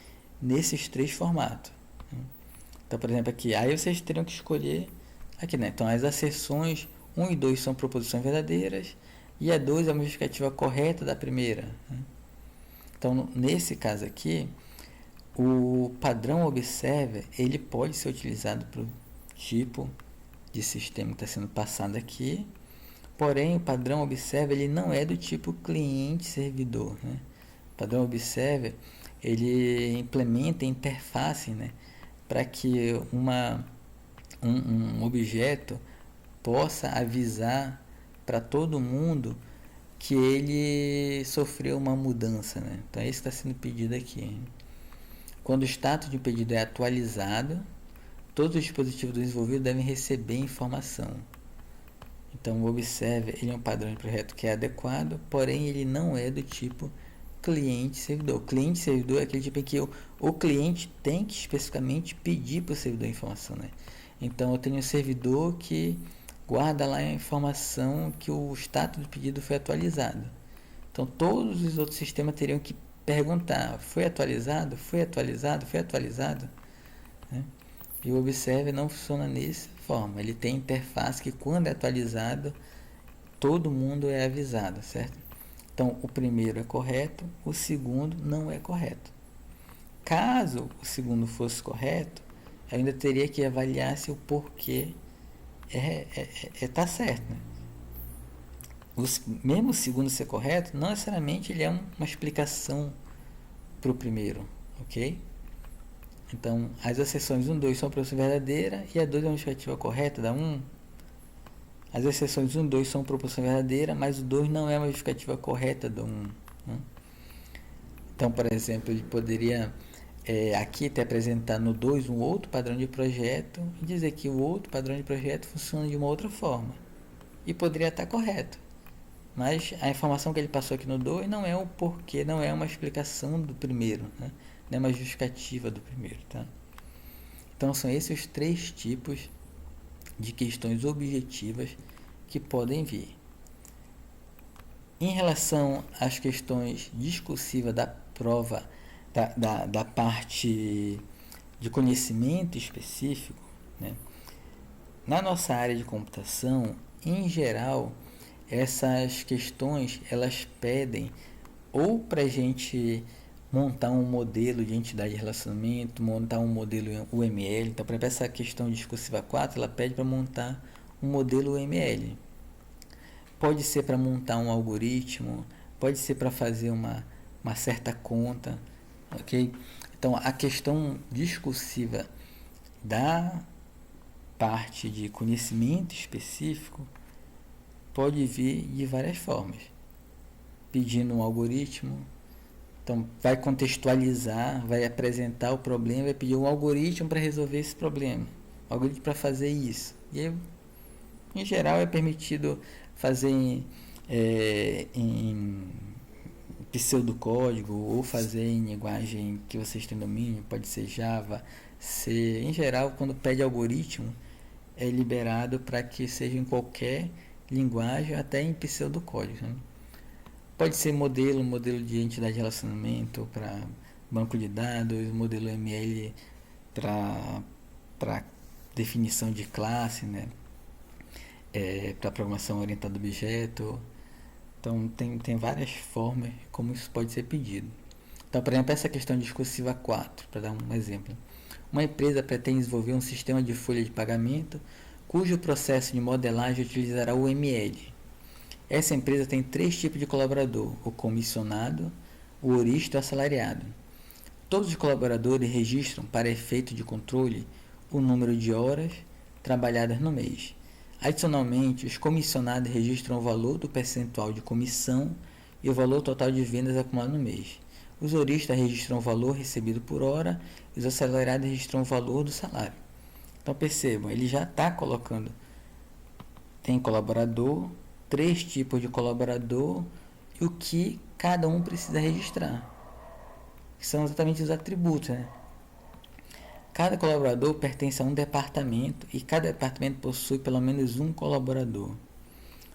nesses três formatos. Então, por exemplo, aqui, aí vocês teriam que escolher aqui, né? Então, as asserções 1 e 2 são proposições verdadeiras e a 2 é uma justificativa correta da primeira. Então, nesse caso aqui, o padrão Observer ele pode ser utilizado para o tipo de sistema que está sendo passado aqui, porém o padrão Observer ele não é do tipo cliente-servidor, né? O padrão Observer ele implementa interface, né, para que um objeto possa avisar para todo mundo que ele sofreu uma mudança, né? Então é isso que está sendo pedido aqui. Quando o status de pedido é atualizado, todos os dispositivos do desenvolvido devem receber informação. Então o Observer ele é um padrão de projeto que é adequado, porém ele não é do tipo cliente-servidor. Cliente-servidor é aquele tipo em que o cliente tem que especificamente pedir para o servidor a informação, né? Então eu tenho um servidor que guarda lá a informação que o status do pedido foi atualizado. Então todos os outros sistemas teriam que perguntar: foi atualizado? Foi atualizado? Foi atualizado? Né? E o Observer não funciona dessa forma. Ele tem interface que quando é atualizado, todo mundo é avisado, certo? Então o primeiro é correto, o segundo não é correto. Caso o segundo fosse correto, eu ainda teria que avaliar se o porquê tá certo, né? Mesmo o segundo ser correto, não necessariamente ele é uma explicação para o primeiro, ok? Então, as exceções 1 e 2 são proposição verdadeira e a 2 é uma justificativa correta da 1. As exceções 1 e 2 são proposição verdadeira, mas o 2 não é uma justificativa correta do 1. Né? Então, por exemplo, ele poderia aqui ter apresentado no 2 um outro padrão de projeto e dizer que o outro padrão de projeto funciona de uma outra forma. E poderia estar correto. Mas a informação que ele passou aqui no 2 não é o porquê, não é uma explicação do primeiro, né? Não é uma justificativa do primeiro. Tá? Então são esses os três tipos de questões objetivas que podem vir. Em relação às questões discursivas da prova, da parte de conhecimento específico, né? Na nossa área de computação, em geral, essas questões elas pedem ou para a gente montar um modelo de entidade de relacionamento, montar um modelo UML. Então, para essa questão discursiva 4, ela pede para montar um modelo UML. Pode ser para montar um algoritmo, pode ser para fazer uma certa conta, ok? Então, a questão discursiva da parte de conhecimento específico pode vir de várias formas. Pedindo um algoritmo, então vai contextualizar, vai apresentar o problema, vai pedir um algoritmo para resolver esse problema, um algoritmo para fazer isso. E aí, em geral é permitido fazer em pseudocódigo ou fazer em linguagem que vocês têm domínio, pode ser Java, C. Em geral, quando pede algoritmo, é liberado para que seja em qualquer linguagem, até em pseudocódigo, né? Pode ser modelo de entidade de relacionamento para banco de dados, modelo ML para definição de classe, né? Para programação orientada a objeto. Então, tem várias formas como isso pode ser pedido. Então, por exemplo, essa questão discursiva 4, para dar um exemplo. Uma empresa pretende desenvolver um sistema de folha de pagamento cujo processo de modelagem utilizará o ML. Essa empresa tem 3 tipos de colaborador: o comissionado, o ourista e o assalariado. Todos os colaboradores registram, para efeito de controle, o número de horas trabalhadas no mês. Adicionalmente, os comissionados registram o valor do percentual de comissão e o valor total de vendas acumulado no mês. Os ouristas registram o valor recebido por hora e os assalariados registram o valor do salário. Então percebam, ele já está colocando, tem colaborador, 3 tipos de colaborador e o que cada um precisa registrar. Que são exatamente os atributos, né? Cada colaborador pertence a um departamento e cada departamento possui pelo menos um colaborador.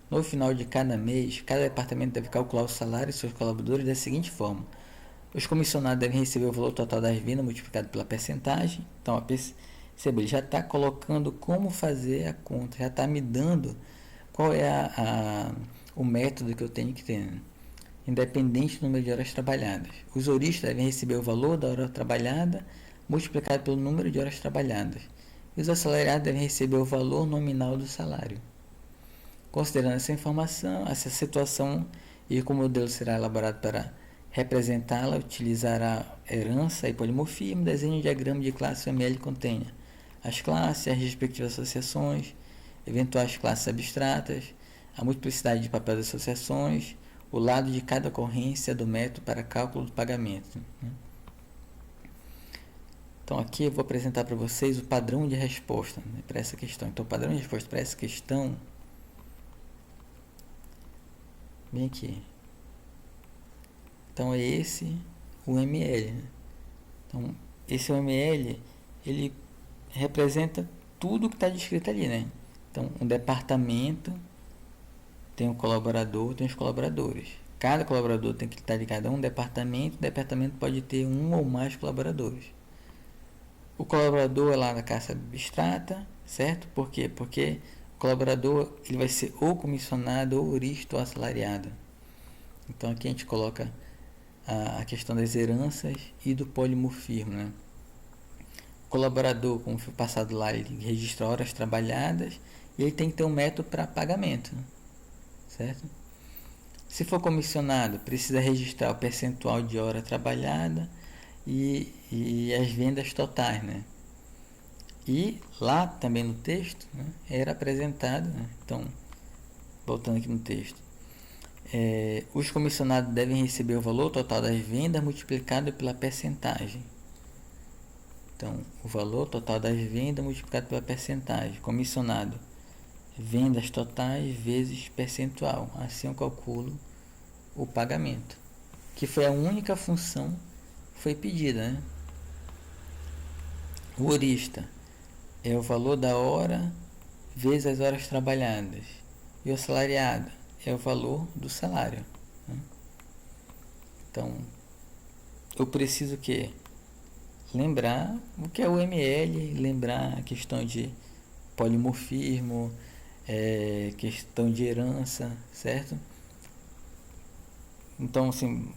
No final de cada mês, cada departamento deve calcular o salário de seus colaboradores da seguinte forma: os comissionados devem receber o valor total das vendas multiplicado pela percentagem. Então, perceba, ele já está colocando como fazer a conta, já está me dando qual é o método que eu tenho que ter, né? Independente do número de horas trabalhadas. Os ouristas devem receber o valor da hora trabalhada multiplicado pelo número de horas trabalhadas. E os assalariados devem receber o valor nominal do salário. Considerando essa informação, essa situação e como o modelo será elaborado para representá-la, utilizará herança e polimorfismo, desenho um diagrama de classe UML contenha as classes, as respectivas associações, eventuais classes abstratas, a multiplicidade de papéis das associações, o lado de cada ocorrência do método para cálculo do pagamento. Então aqui eu vou apresentar para vocês o padrão de resposta, né, para essa questão. Então o padrão de resposta para essa questão, bem aqui. Então é esse o ML, né? Então esse ML, ele representa tudo que está descrito ali, né? Então um departamento tem um colaborador, tem os colaboradores. Cada colaborador tem que estar ligado a um departamento. O departamento pode ter um ou mais colaboradores. O colaborador é lá na classe abstrata, certo? Por quê? Porque o colaborador ele vai ser ou comissionado, ou ourista, ou assalariado. Então aqui a gente coloca a questão das heranças e do polimorfismo, né? O colaborador, como foi passado lá, ele registra horas trabalhadas e ele tem que ter um método para pagamento, certo? Se for comissionado, precisa registrar o percentual de hora trabalhada e as vendas totais, né? E lá também no texto, né, era apresentado, né? Então, voltando aqui no texto, os comissionados devem receber o valor total das vendas multiplicado pela percentagem. Então, o valor total das vendas multiplicado pela percentagem. Comissionado, vendas totais vezes percentual. Assim eu calculo o pagamento, que foi a única função que foi pedida, né? O ourista é o valor da hora vezes as horas trabalhadas. E o assalariado é o valor do salário, né? Então, eu preciso que lembrar o que é o ML, lembrar a questão de polimorfismo, questão de herança, certo? Então, assim,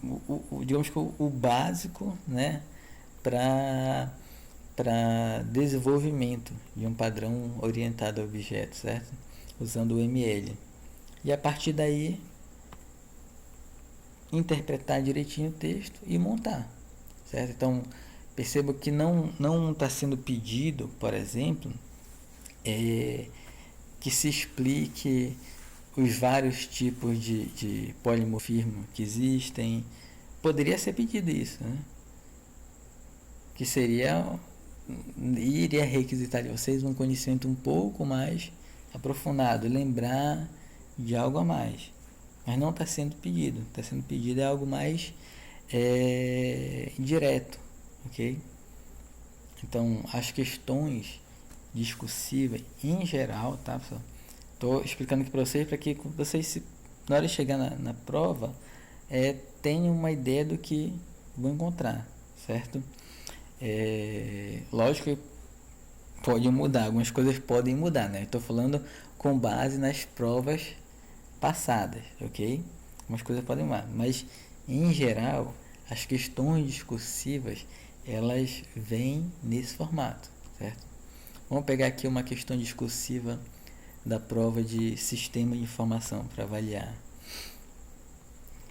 digamos que o básico, né, para desenvolvimento de um padrão orientado a objetos, certo? Usando o ML. E a partir daí, interpretar direitinho o texto e montar, certo? Então, perceba que não está sendo pedido, por exemplo, que se explique os vários tipos de polimorfismo que existem. Poderia ser pedido isso, né? Que iria requisitar de vocês um conhecimento um pouco mais aprofundado, lembrar de algo a mais. mas não está sendo pedido. Está sendo pedido é algo mais direto, ok? Então, as questões discursivas em geral, tá, pessoal? Estou explicando aqui para que vocês, na hora de chegar na prova, tenham uma ideia do que vão encontrar, certo? Lógico que pode mudar, algumas coisas podem mudar, né? Estou falando com base nas provas passadas, ok? Algumas coisas podem mudar, mas em geral as questões discursivas elas vêm nesse formato, certo? Vamos pegar aqui uma questão discursiva da prova de sistema de informação para avaliar.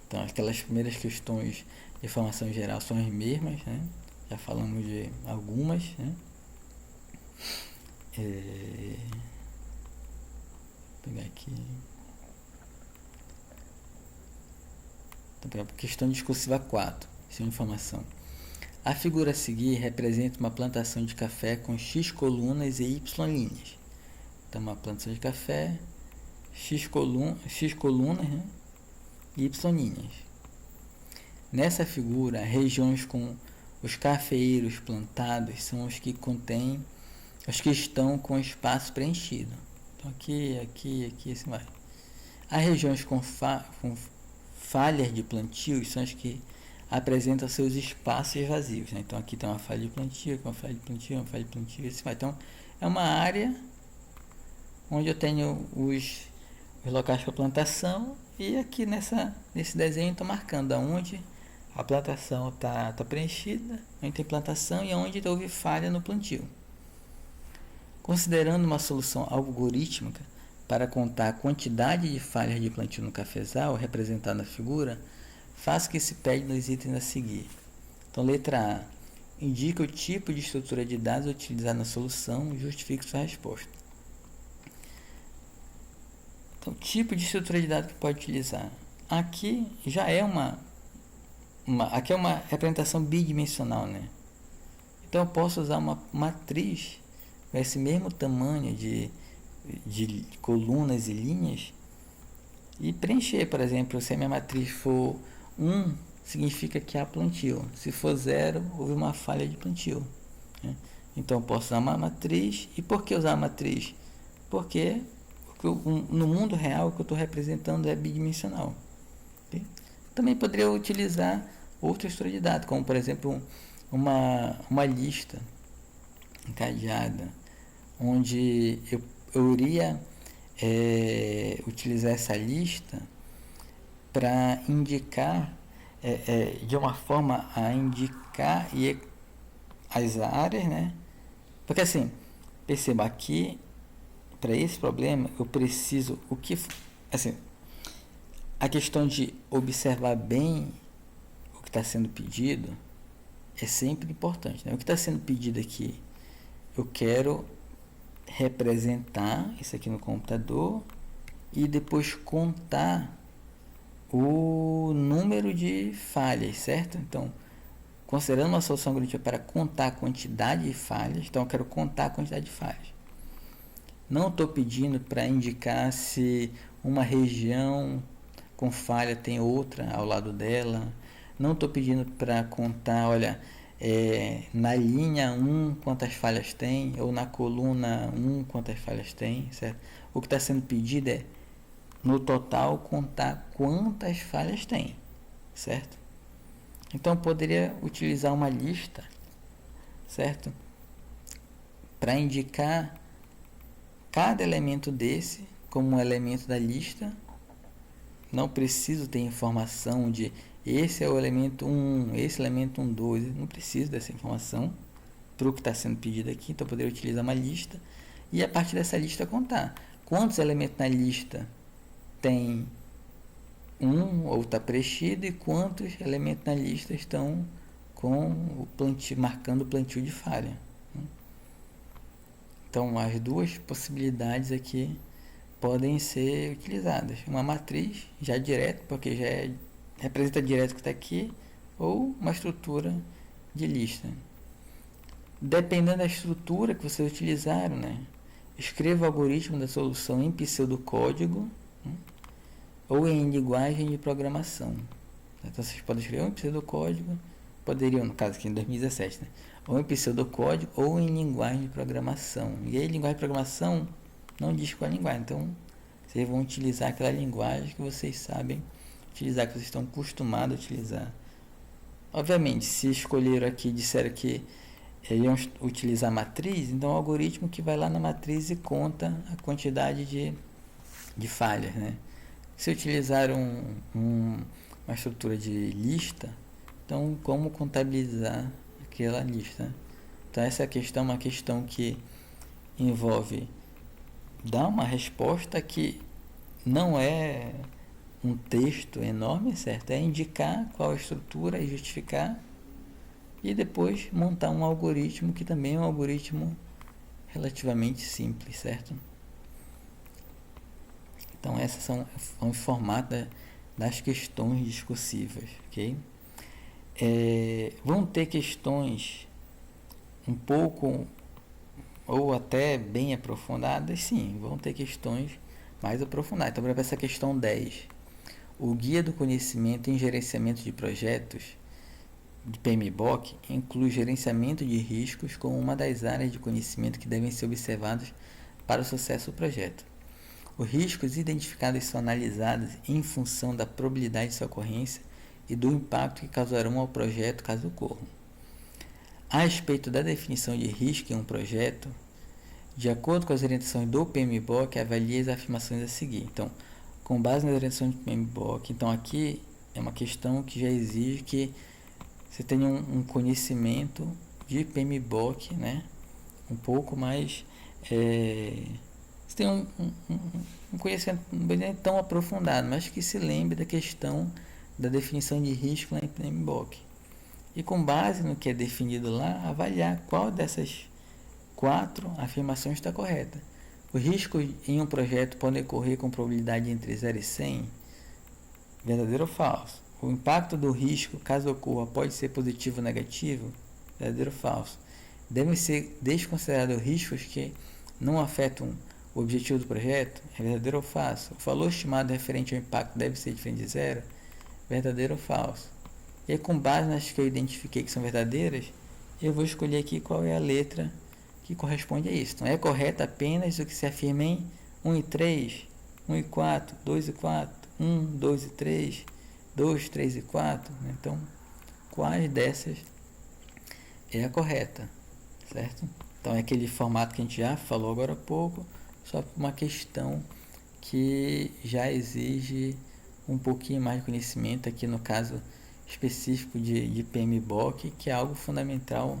Então, aquelas primeiras questões de informação geral são as mesmas, né? Já falamos de algumas, né? Vou pegar aqui. Então, questão discursiva 4, questão de informação. A figura a seguir representa uma plantação de café com X colunas e Y linhas. Então, uma plantação de café, X colunas, né? E Y linhas. Nessa figura, regiões com os cafeeiros plantados são os que contêm, os que estão com espaço preenchido. Então, aqui, assim vai. As regiões com falhas de plantio são as que apresentam seus espaços vazios, né? Então, aqui tem uma falha de plantio, uma falha de plantio, uma falha de plantio, assim vai. Então, é uma área onde eu tenho os locais para plantação e aqui nesse desenho estou marcando aonde a plantação está preenchida, onde tem plantação e onde houve falha no plantio. Considerando uma solução algorítmica para contar a quantidade de falhas de plantio no cafezal representada na figura, faça o que se pede nos itens a seguir. Então, letra A. Indica o tipo de estrutura de dados utilizado na solução e justifique sua resposta. Então, tipo de estrutura de dados que pode utilizar. Aqui já é aqui é uma representação bidimensional, né? Então, eu posso usar uma matriz com esse mesmo tamanho de colunas e linhas e preencher, por exemplo, se a minha matriz for 1, significa que há plantio. Se for 0, houve uma falha de plantio, né? Então, eu posso usar uma matriz. E por que usar a matriz? Porque no mundo real o que eu estou representando é bidimensional. Okay? Também poderia utilizar outra estrutura de dados, como por exemplo uma lista encadeada, onde eu iria utilizar essa lista para indicar, de uma forma a indicar as áreas, né? Porque assim, perceba aqui, para esse problema, eu preciso, a questão de observar bem o que está sendo pedido é sempre importante, né? O que está sendo pedido aqui, eu quero representar isso aqui no computador e depois contar o número de falhas, certo? Então, considerando uma solução algorítmica para contar a quantidade de falhas, então eu quero contar a quantidade de falhas. Não estou pedindo para indicar se uma região com falha tem outra ao lado dela. Não estou pedindo para contar, olha, na linha 1 quantas falhas tem, ou na coluna 1 quantas falhas tem, certo? O que está sendo pedido é, no total, contar quantas falhas tem, certo? Então, eu poderia utilizar uma lista, certo? Para indicar cada elemento desse como um elemento da lista. Não preciso ter informação de esse é o elemento 1, esse elemento 1, 2. Não preciso dessa informação para o que está sendo pedido aqui. Então, eu poderia utilizar uma lista e, a partir dessa lista, contar quantos elementos na lista tem ou está preenchido e quantos elementos na lista estão com o plantio, marcando o plantio de falha. Então, as duas possibilidades aqui podem ser utilizadas. Uma matriz, já direto, porque já representa direto o que está aqui, ou uma estrutura de lista. Dependendo da estrutura que vocês utilizaram, né? Escreva o algoritmo da solução em pseudocódigo, né? ou em linguagem de programação. Então vocês podem escrever um pseudocódigo, poderiam, no caso aqui em 2017, né? Ou em pseudocódigo ou em linguagem de programação. E aí, linguagem de programação não diz qual é a linguagem, então vocês vão utilizar aquela linguagem que vocês sabem utilizar, que vocês estão acostumados a utilizar. Obviamente, se escolheram aqui e disseram que iam utilizar a matriz, então é o algoritmo que vai lá na matriz e conta a quantidade de falhas, né? Se utilizaram uma estrutura de lista, então como contabilizar aquela lista? Então essa questão é uma questão que envolve dar uma resposta que não é um texto enorme, certo? É indicar qual a estrutura e justificar, e depois montar um algoritmo que também é um algoritmo relativamente simples, certo? Então essas são o formato das questões discursivas, ok? Vão ter questões um pouco ou até bem aprofundadas, sim, vão ter questões mais aprofundadas. Então, para essa questão 10, o Guia do Conhecimento em Gerenciamento de Projetos de PMBOK inclui gerenciamento de riscos como uma das áreas de conhecimento que devem ser observadas para o sucesso do projeto. Os riscos identificados são analisados em função da probabilidade de sua ocorrência e do impacto que causarão ao projeto caso ocorram. A respeito da definição de risco em um projeto, de acordo com as orientações do PMBOK, avalie as afirmações a seguir. Então, com base nas orientações do PMBOK, então aqui é uma questão que já exige que você tenha um conhecimento de PMBOK, né? Um pouco mais... você tem um conhecimento não tão aprofundado, mas que se lembre da questão da definição de risco lá em PMBOK. E com base no que é definido lá, avaliar qual dessas 4 afirmações está correta. Os riscos em um projeto podem ocorrer com probabilidade entre 0 e 100, verdadeiro ou falso. O impacto do risco, caso ocorra, pode ser positivo ou negativo, verdadeiro ou falso. Devem ser desconsiderados riscos que não afetam o objetivo do projeto, é verdadeiro ou falso. O valor estimado referente ao impacto deve ser diferente de 0, verdadeiro ou falso. E aí, com base nas que eu identifiquei que são verdadeiras, eu vou escolher aqui qual é a letra que corresponde a isso. Então, é correto apenas o que se afirma em 1 e 3, 1 e 4, 2 e 4, 1, 2 e 3, 2, 3 e 4. Né? Então, quais dessas é a correta, certo? Então, é aquele formato que a gente já falou agora há pouco, só uma questão que já exige um pouquinho mais de conhecimento, aqui no caso específico de PMBOK, que é algo fundamental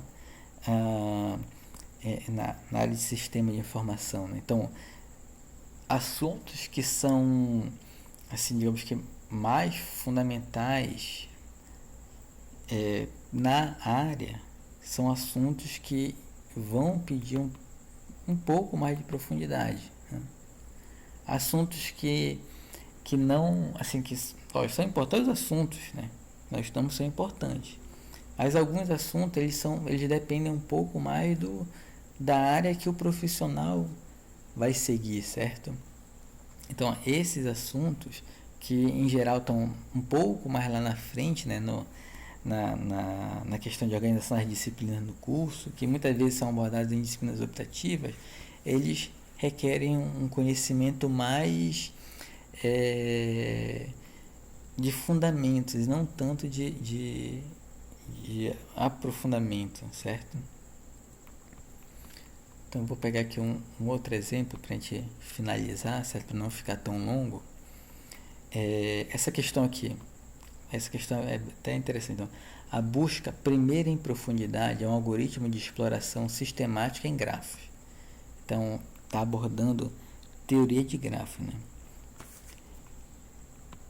na área de sistema de informação. Né? Então, assuntos que são, assim, digamos que mais fundamentais na área são assuntos que vão pedir um pouco mais de profundidade. Né? Assuntos que não, assim, que são importantes assuntos, né? Nós estamos são importantes. Mas alguns assuntos eles dependem um pouco mais da área que o profissional vai seguir, certo? Então, esses assuntos que em geral estão um pouco mais lá na frente, né, na questão de organização das disciplinas do curso, que muitas vezes são abordados em disciplinas optativas, eles requerem um conhecimento mais de fundamentos, não tanto de aprofundamento, certo? Então, vou pegar aqui um outro exemplo para a gente finalizar, certo? Para não ficar tão longo. Essa questão é até interessante. Então, a busca primeira em profundidade é um algoritmo de exploração sistemática em grafos. Então, está abordando teoria de grafo, né?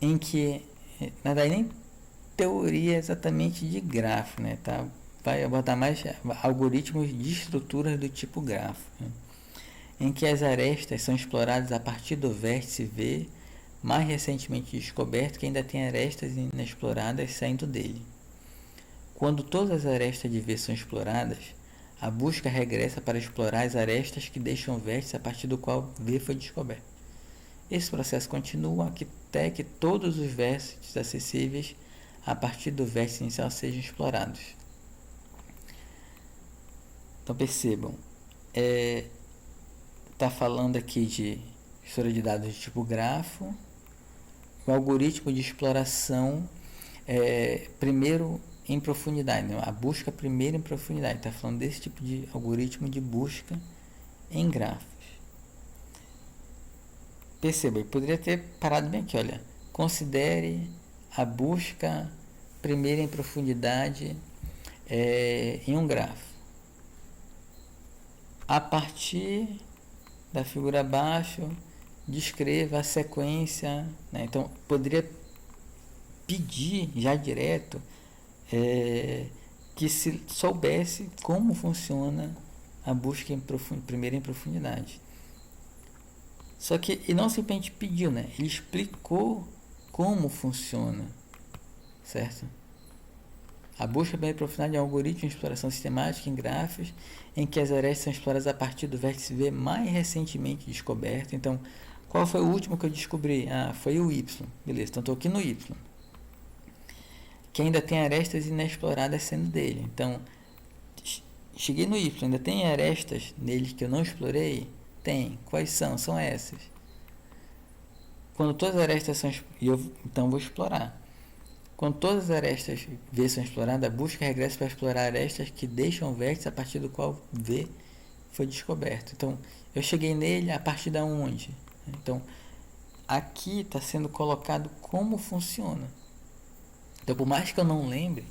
Em que, na verdade, nem teoria exatamente de grafo, né? Tá? Vai abordar mais algoritmos de estruturas do tipo grafo, né? Em que as arestas são exploradas a partir do vértice V, mais recentemente descoberto que ainda tem arestas inexploradas saindo dele. Quando todas as arestas de V são exploradas, a busca regressa para explorar as arestas que deixam o vértice a partir do qual V foi descoberto. Esse processo continua, aqui até que todos os vértices acessíveis a partir do vértice inicial sejam explorados. Então percebam, está falando aqui de história de dados de tipo grafo, o algoritmo de exploração primeiro em profundidade, né? A busca primeiro em profundidade. Está falando desse tipo de algoritmo de busca em grafos. Perceba, eu poderia ter parado bem aqui, olha. Considere a busca primeiro em profundidade em um grafo. A partir da figura abaixo, descreva a sequência, né? Então, poderia pedir já direto que se soubesse como funciona a busca primeiro em profundidade. Só que ele não simplesmente pediu, né? Ele explicou como funciona, certo? A busca primeiro em profundidade é um algoritmo de exploração sistemática em grafos em que as arestas são exploradas a partir do vértice V mais recentemente descoberto. Então, qual foi o último que eu descobri? Foi o Y. Beleza, então estou aqui no Y, que ainda tem arestas inexploradas sendo dele. Então, cheguei no Y, ainda tem arestas nele que eu não explorei? Tem. Quais são? São essas. Quando todas as arestas são então vou explorar. Quando todas as arestas V são exploradas, a busca regressa para explorar arestas que deixam o vértice a partir do qual V foi descoberto. Então, eu cheguei nele a partir da onde? Então, aqui está sendo colocado como funciona. Então, por mais que eu não lembre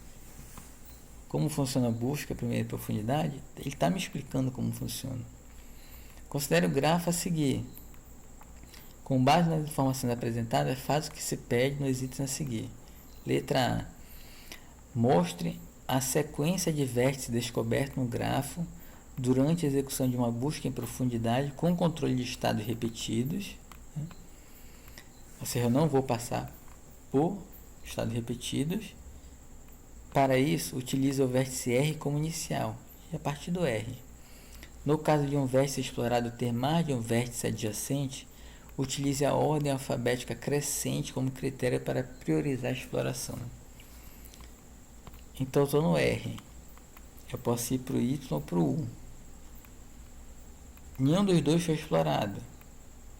como funciona a busca, a primeira profundidade, ele está me explicando como funciona. Considere o grafo a seguir. Com base nas informações apresentadas, faz o que se pede nos itens a seguir. Letra A. Mostre a sequência de vértices descobertos no grafo durante a execução de uma busca em profundidade com controle de estados repetidos. Ou seja, eu não vou passar por estados repetidos. Para isso, utilize o vértice R como inicial e a partir do R. No caso de um vértice explorado ter mais de um vértice adjacente, utilize a ordem alfabética crescente como critério para priorizar a exploração. Então, eu estou no R. Eu posso ir para o Y ou para o U. Nenhum dos dois foi explorado.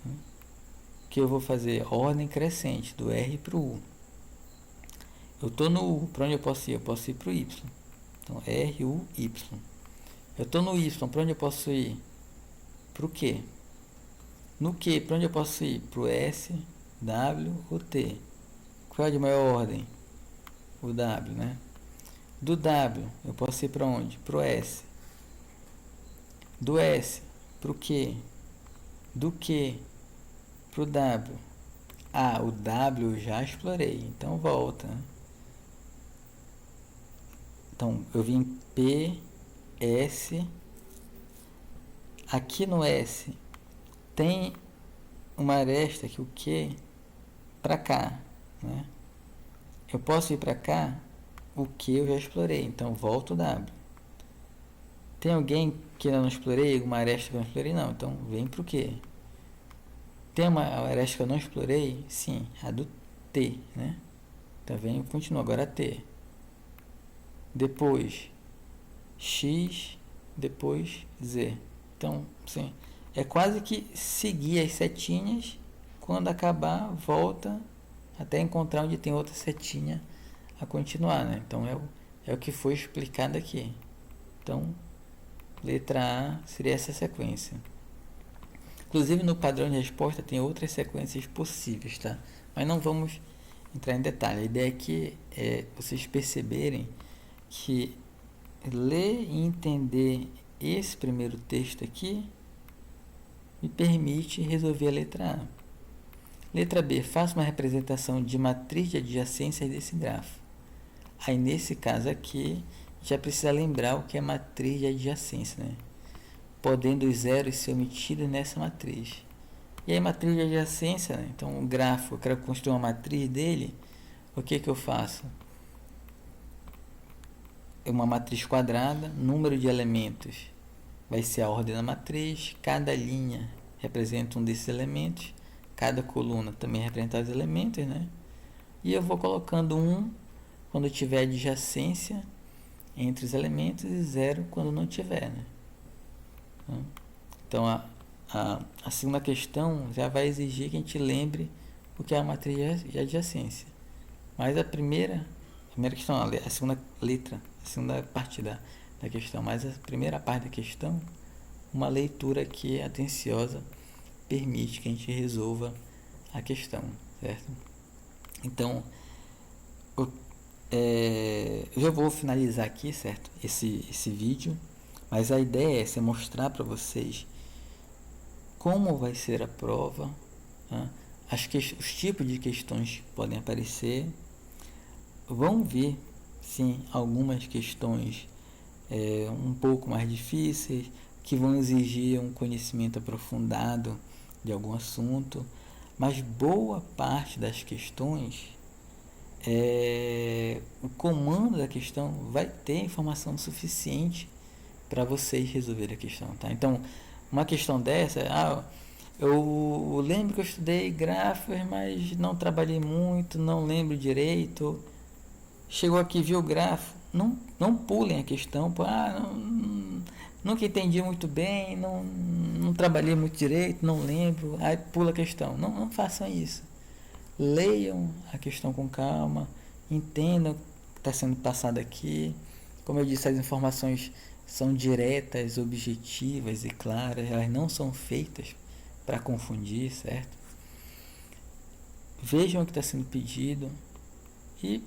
O que eu vou fazer? Ordem crescente, do R para o U. Eu estou no U. Para onde eu posso ir? Eu posso ir para o Y. Então, R, U, Y. Eu estou no Y. Para onde eu posso ir? Para o Q. No Q, para onde eu posso ir? Para o S, W ou T. Qual é a de maior ordem? O W, né? Do W, eu posso ir para onde? Para o S. Do S, para o Q. Do Q, para o W. O W eu já explorei, então volta. Então, eu vim P, S. Aqui no S tem uma aresta que o Q para cá, né? Eu posso ir para cá, o Q eu já explorei, então volto o W. Tem alguém que eu não explorei, alguma aresta que eu não explorei? Não, então vem para o Q. Tem uma aresta que eu não explorei? Sim, a do T, né? Então vem, continua agora T. Depois X, depois Z. Então, sim, é quase que seguir as setinhas, quando acabar, volta até encontrar onde tem outra setinha a continuar, né? Então é o que foi explicado aqui. Então, letra A seria essa sequência. Inclusive no padrão de resposta tem outras sequências possíveis, tá? Mas não vamos entrar em detalhe. A ideia aqui é vocês perceberem que ler e entender esse primeiro texto aqui me permite resolver a letra A. Letra B, faça uma representação de matriz de adjacências desse grafo. Aí nesse caso aqui, já precisa lembrar o que é matriz de adjacência, né? Podendo os zeros ser omitidos nessa matriz. E aí matriz de adjacência, né? Então o grafo, eu quero construir uma matriz dele, o que eu faço? É uma matriz quadrada, número de elementos vai ser a ordem da matriz, cada linha representa um desses elementos, cada coluna também representar os elementos, né? E eu vou colocando 1 quando tiver adjacência entre os elementos e 0 quando não tiver, né? Então, a segunda questão já vai exigir que a gente lembre o que é a matriz de adjacência. Mas a primeira questão, a segunda letra, a segunda parte da questão, mas a primeira parte da questão, uma leitura que é atenciosa permite que a gente resolva a questão, certo? Então, eu já vou finalizar aqui, certo? Esse vídeo, mas a ideia é mostrar para vocês como vai ser a prova, tá? Os tipos de questões que podem aparecer. Vão vir, sim, algumas questões um pouco mais difíceis, que vão exigir um conhecimento aprofundado de algum assunto, mas boa parte das questões, o comando da questão vai ter informação suficiente para vocês resolverem a questão, tá? Então, uma questão dessa, eu lembro que eu estudei gráficos, mas não trabalhei muito, não lembro direito. Chegou aqui, viu o gráfico, não pulem a questão, nunca entendi muito bem, não trabalhei muito direito, não lembro, aí pula a questão. Não façam isso. Leiam a questão com calma, entendam o que está sendo passado aqui. Como eu disse, as informações são diretas, objetivas e claras, elas não são feitas para confundir, certo? Vejam o que está sendo pedido e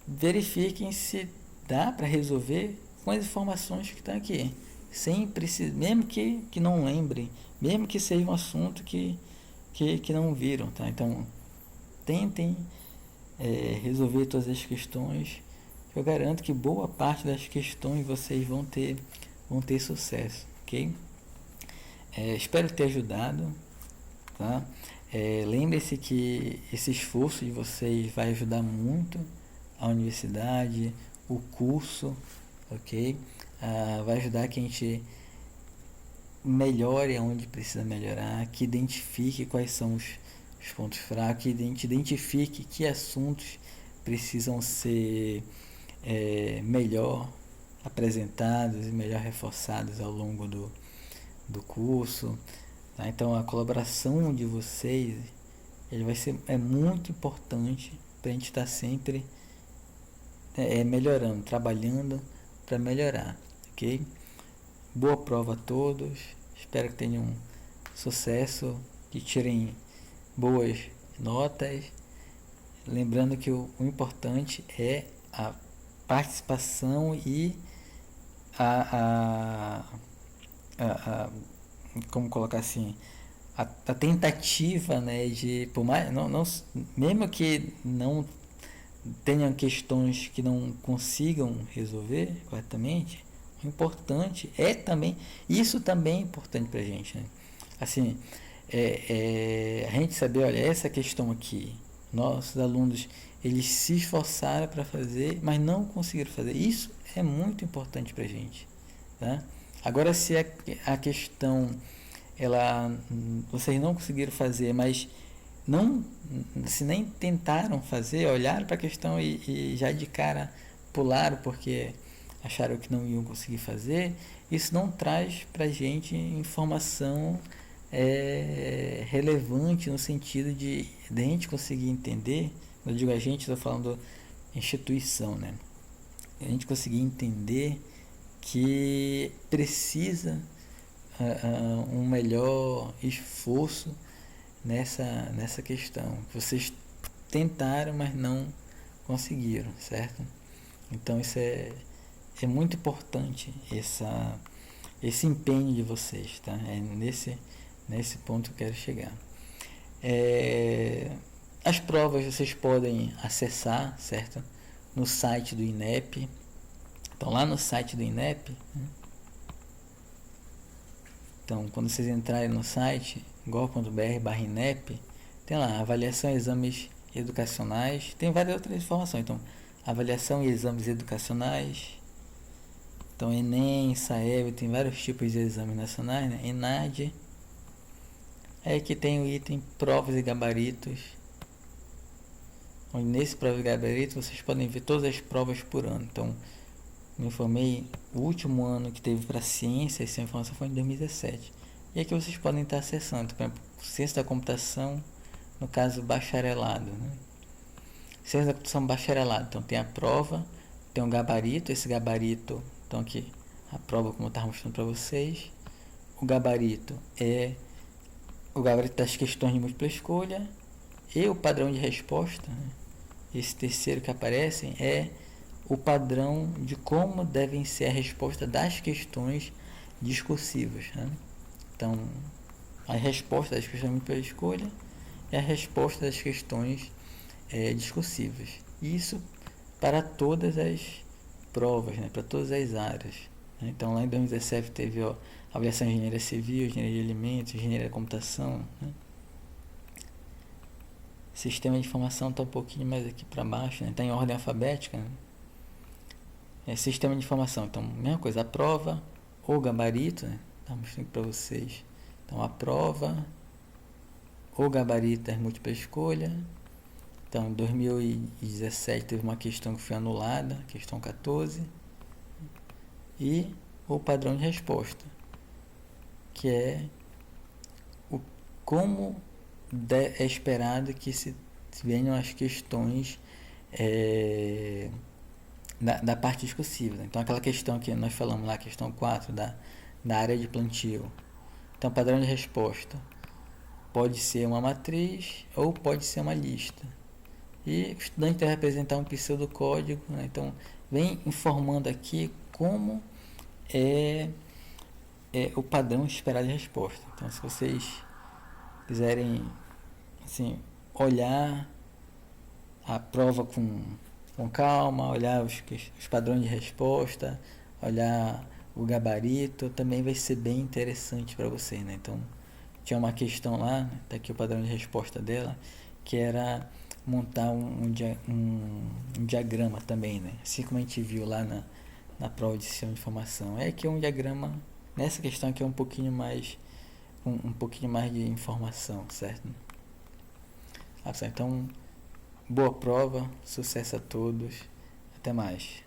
verifiquem se dá para resolver com as informações que estão aqui, sem precisar, mesmo que não lembrem, mesmo que seja um assunto que não viram, tá? Então, tentem resolver todas as questões. Eu garanto que boa parte das questões vocês vão ter sucesso, ok? Espero ter ajudado, tá? Lembre-se que esse esforço de vocês vai ajudar muito a universidade, o curso, ok? Vai ajudar que a gente melhore onde precisa melhorar, que identifique quais são os pontos fracos, que a gente identifique que assuntos precisam ser melhor apresentados e melhor reforçados ao longo do curso, tá? Então a colaboração de vocês é muito importante para a gente estar sempre melhorando, trabalhando para melhorar, ok? Boa prova a todos, espero que tenham sucesso, que tirem boas notas, lembrando que o importante é a participação e como colocar assim, a tentativa, né, de, por mais, mesmo que não tenham questões que não consigam resolver corretamente, o importante é também, isso também é importante pra gente, né? Assim, a gente saber, olha, essa questão aqui, nossos alunos, eles se esforçaram para fazer, mas não conseguiram fazer. Isso é muito importante pra gente, tá? Agora, se a questão, vocês não conseguiram fazer, mas se nem tentaram fazer, olharam para a questão e já de cara pularam porque acharam que não iam conseguir fazer, isso não traz para a gente informação relevante no sentido de a gente conseguir entender. Quando eu digo a gente, estou falando instituição, né? A gente conseguir entender que precisa um melhor esforço nessa questão. Vocês tentaram, mas não conseguiram, certo? Então isso é muito importante, esse empenho de vocês, tá? É nesse ponto que eu quero chegar. As provas vocês podem acessar, certo? No site do INEP. Então lá no site do INEP, então quando vocês entrarem no site gov.br/INEP, tem lá avaliação e exames educacionais, tem várias outras informações. Então, avaliação e exames educacionais, então Enem, Saeb, tem vários tipos de exames nacionais, né? ENAD. Aí aqui tem o item provas e gabaritos, onde nesse provas e gabaritos vocês podem ver todas as provas por ano. Então, me informei, o último ano que teve para ciência, essa informação foi em 2017. E aqui vocês podem estar acessando, por exemplo, ciência da computação, no caso bacharelado, né? Ciência da computação bacharelado, então tem a prova, tem um gabarito, esse gabarito, então aqui a prova como eu estava mostrando para vocês, o gabarito é o gabarito das questões de múltipla escolha e o padrão de resposta, né? Esse terceiro que aparecem é o padrão de como devem ser a resposta das questões discursivas, né? Então, a resposta das questões de múltipla escolha é a resposta das questões discursivas. Isso para todas as provas, né? Para todas as áreas, né? Então, lá em 2017 teve avaliação de engenharia civil, engenharia de alimentos, engenharia da computação, né? Sistema de informação está um pouquinho mais aqui para baixo, né? Está em ordem alfabética, né? Sistema de informação, então, mesma coisa, a prova, o gabarito, né? Tá mostrando para vocês. Então, a prova, o gabarito das múltipla escolha. Então, em 2017 teve uma questão que foi anulada, questão 14, e o padrão de resposta, que é como é esperado que se venham as questões da parte discursiva. Então, aquela questão que nós falamos lá, questão 4, da área de plantio. Então, padrão de resposta pode ser uma matriz ou pode ser uma lista. E o estudante vai representar um pseudocódigo, né? Então, vem informando aqui como é o padrão esperado de resposta. Então, se vocês quiserem assim, olhar a prova com calma, olhar os padrões de resposta, olhar o gabarito, também vai ser bem interessante para você, né? Então, tinha uma questão lá, né? Tá aqui o padrão de resposta dela, que era montar um diagrama também, né? Assim como a gente viu lá na prova de sistema de informação. É que é um diagrama, nessa questão aqui é um pouquinho mais de informação, certo? Então, boa prova, sucesso a todos, até mais.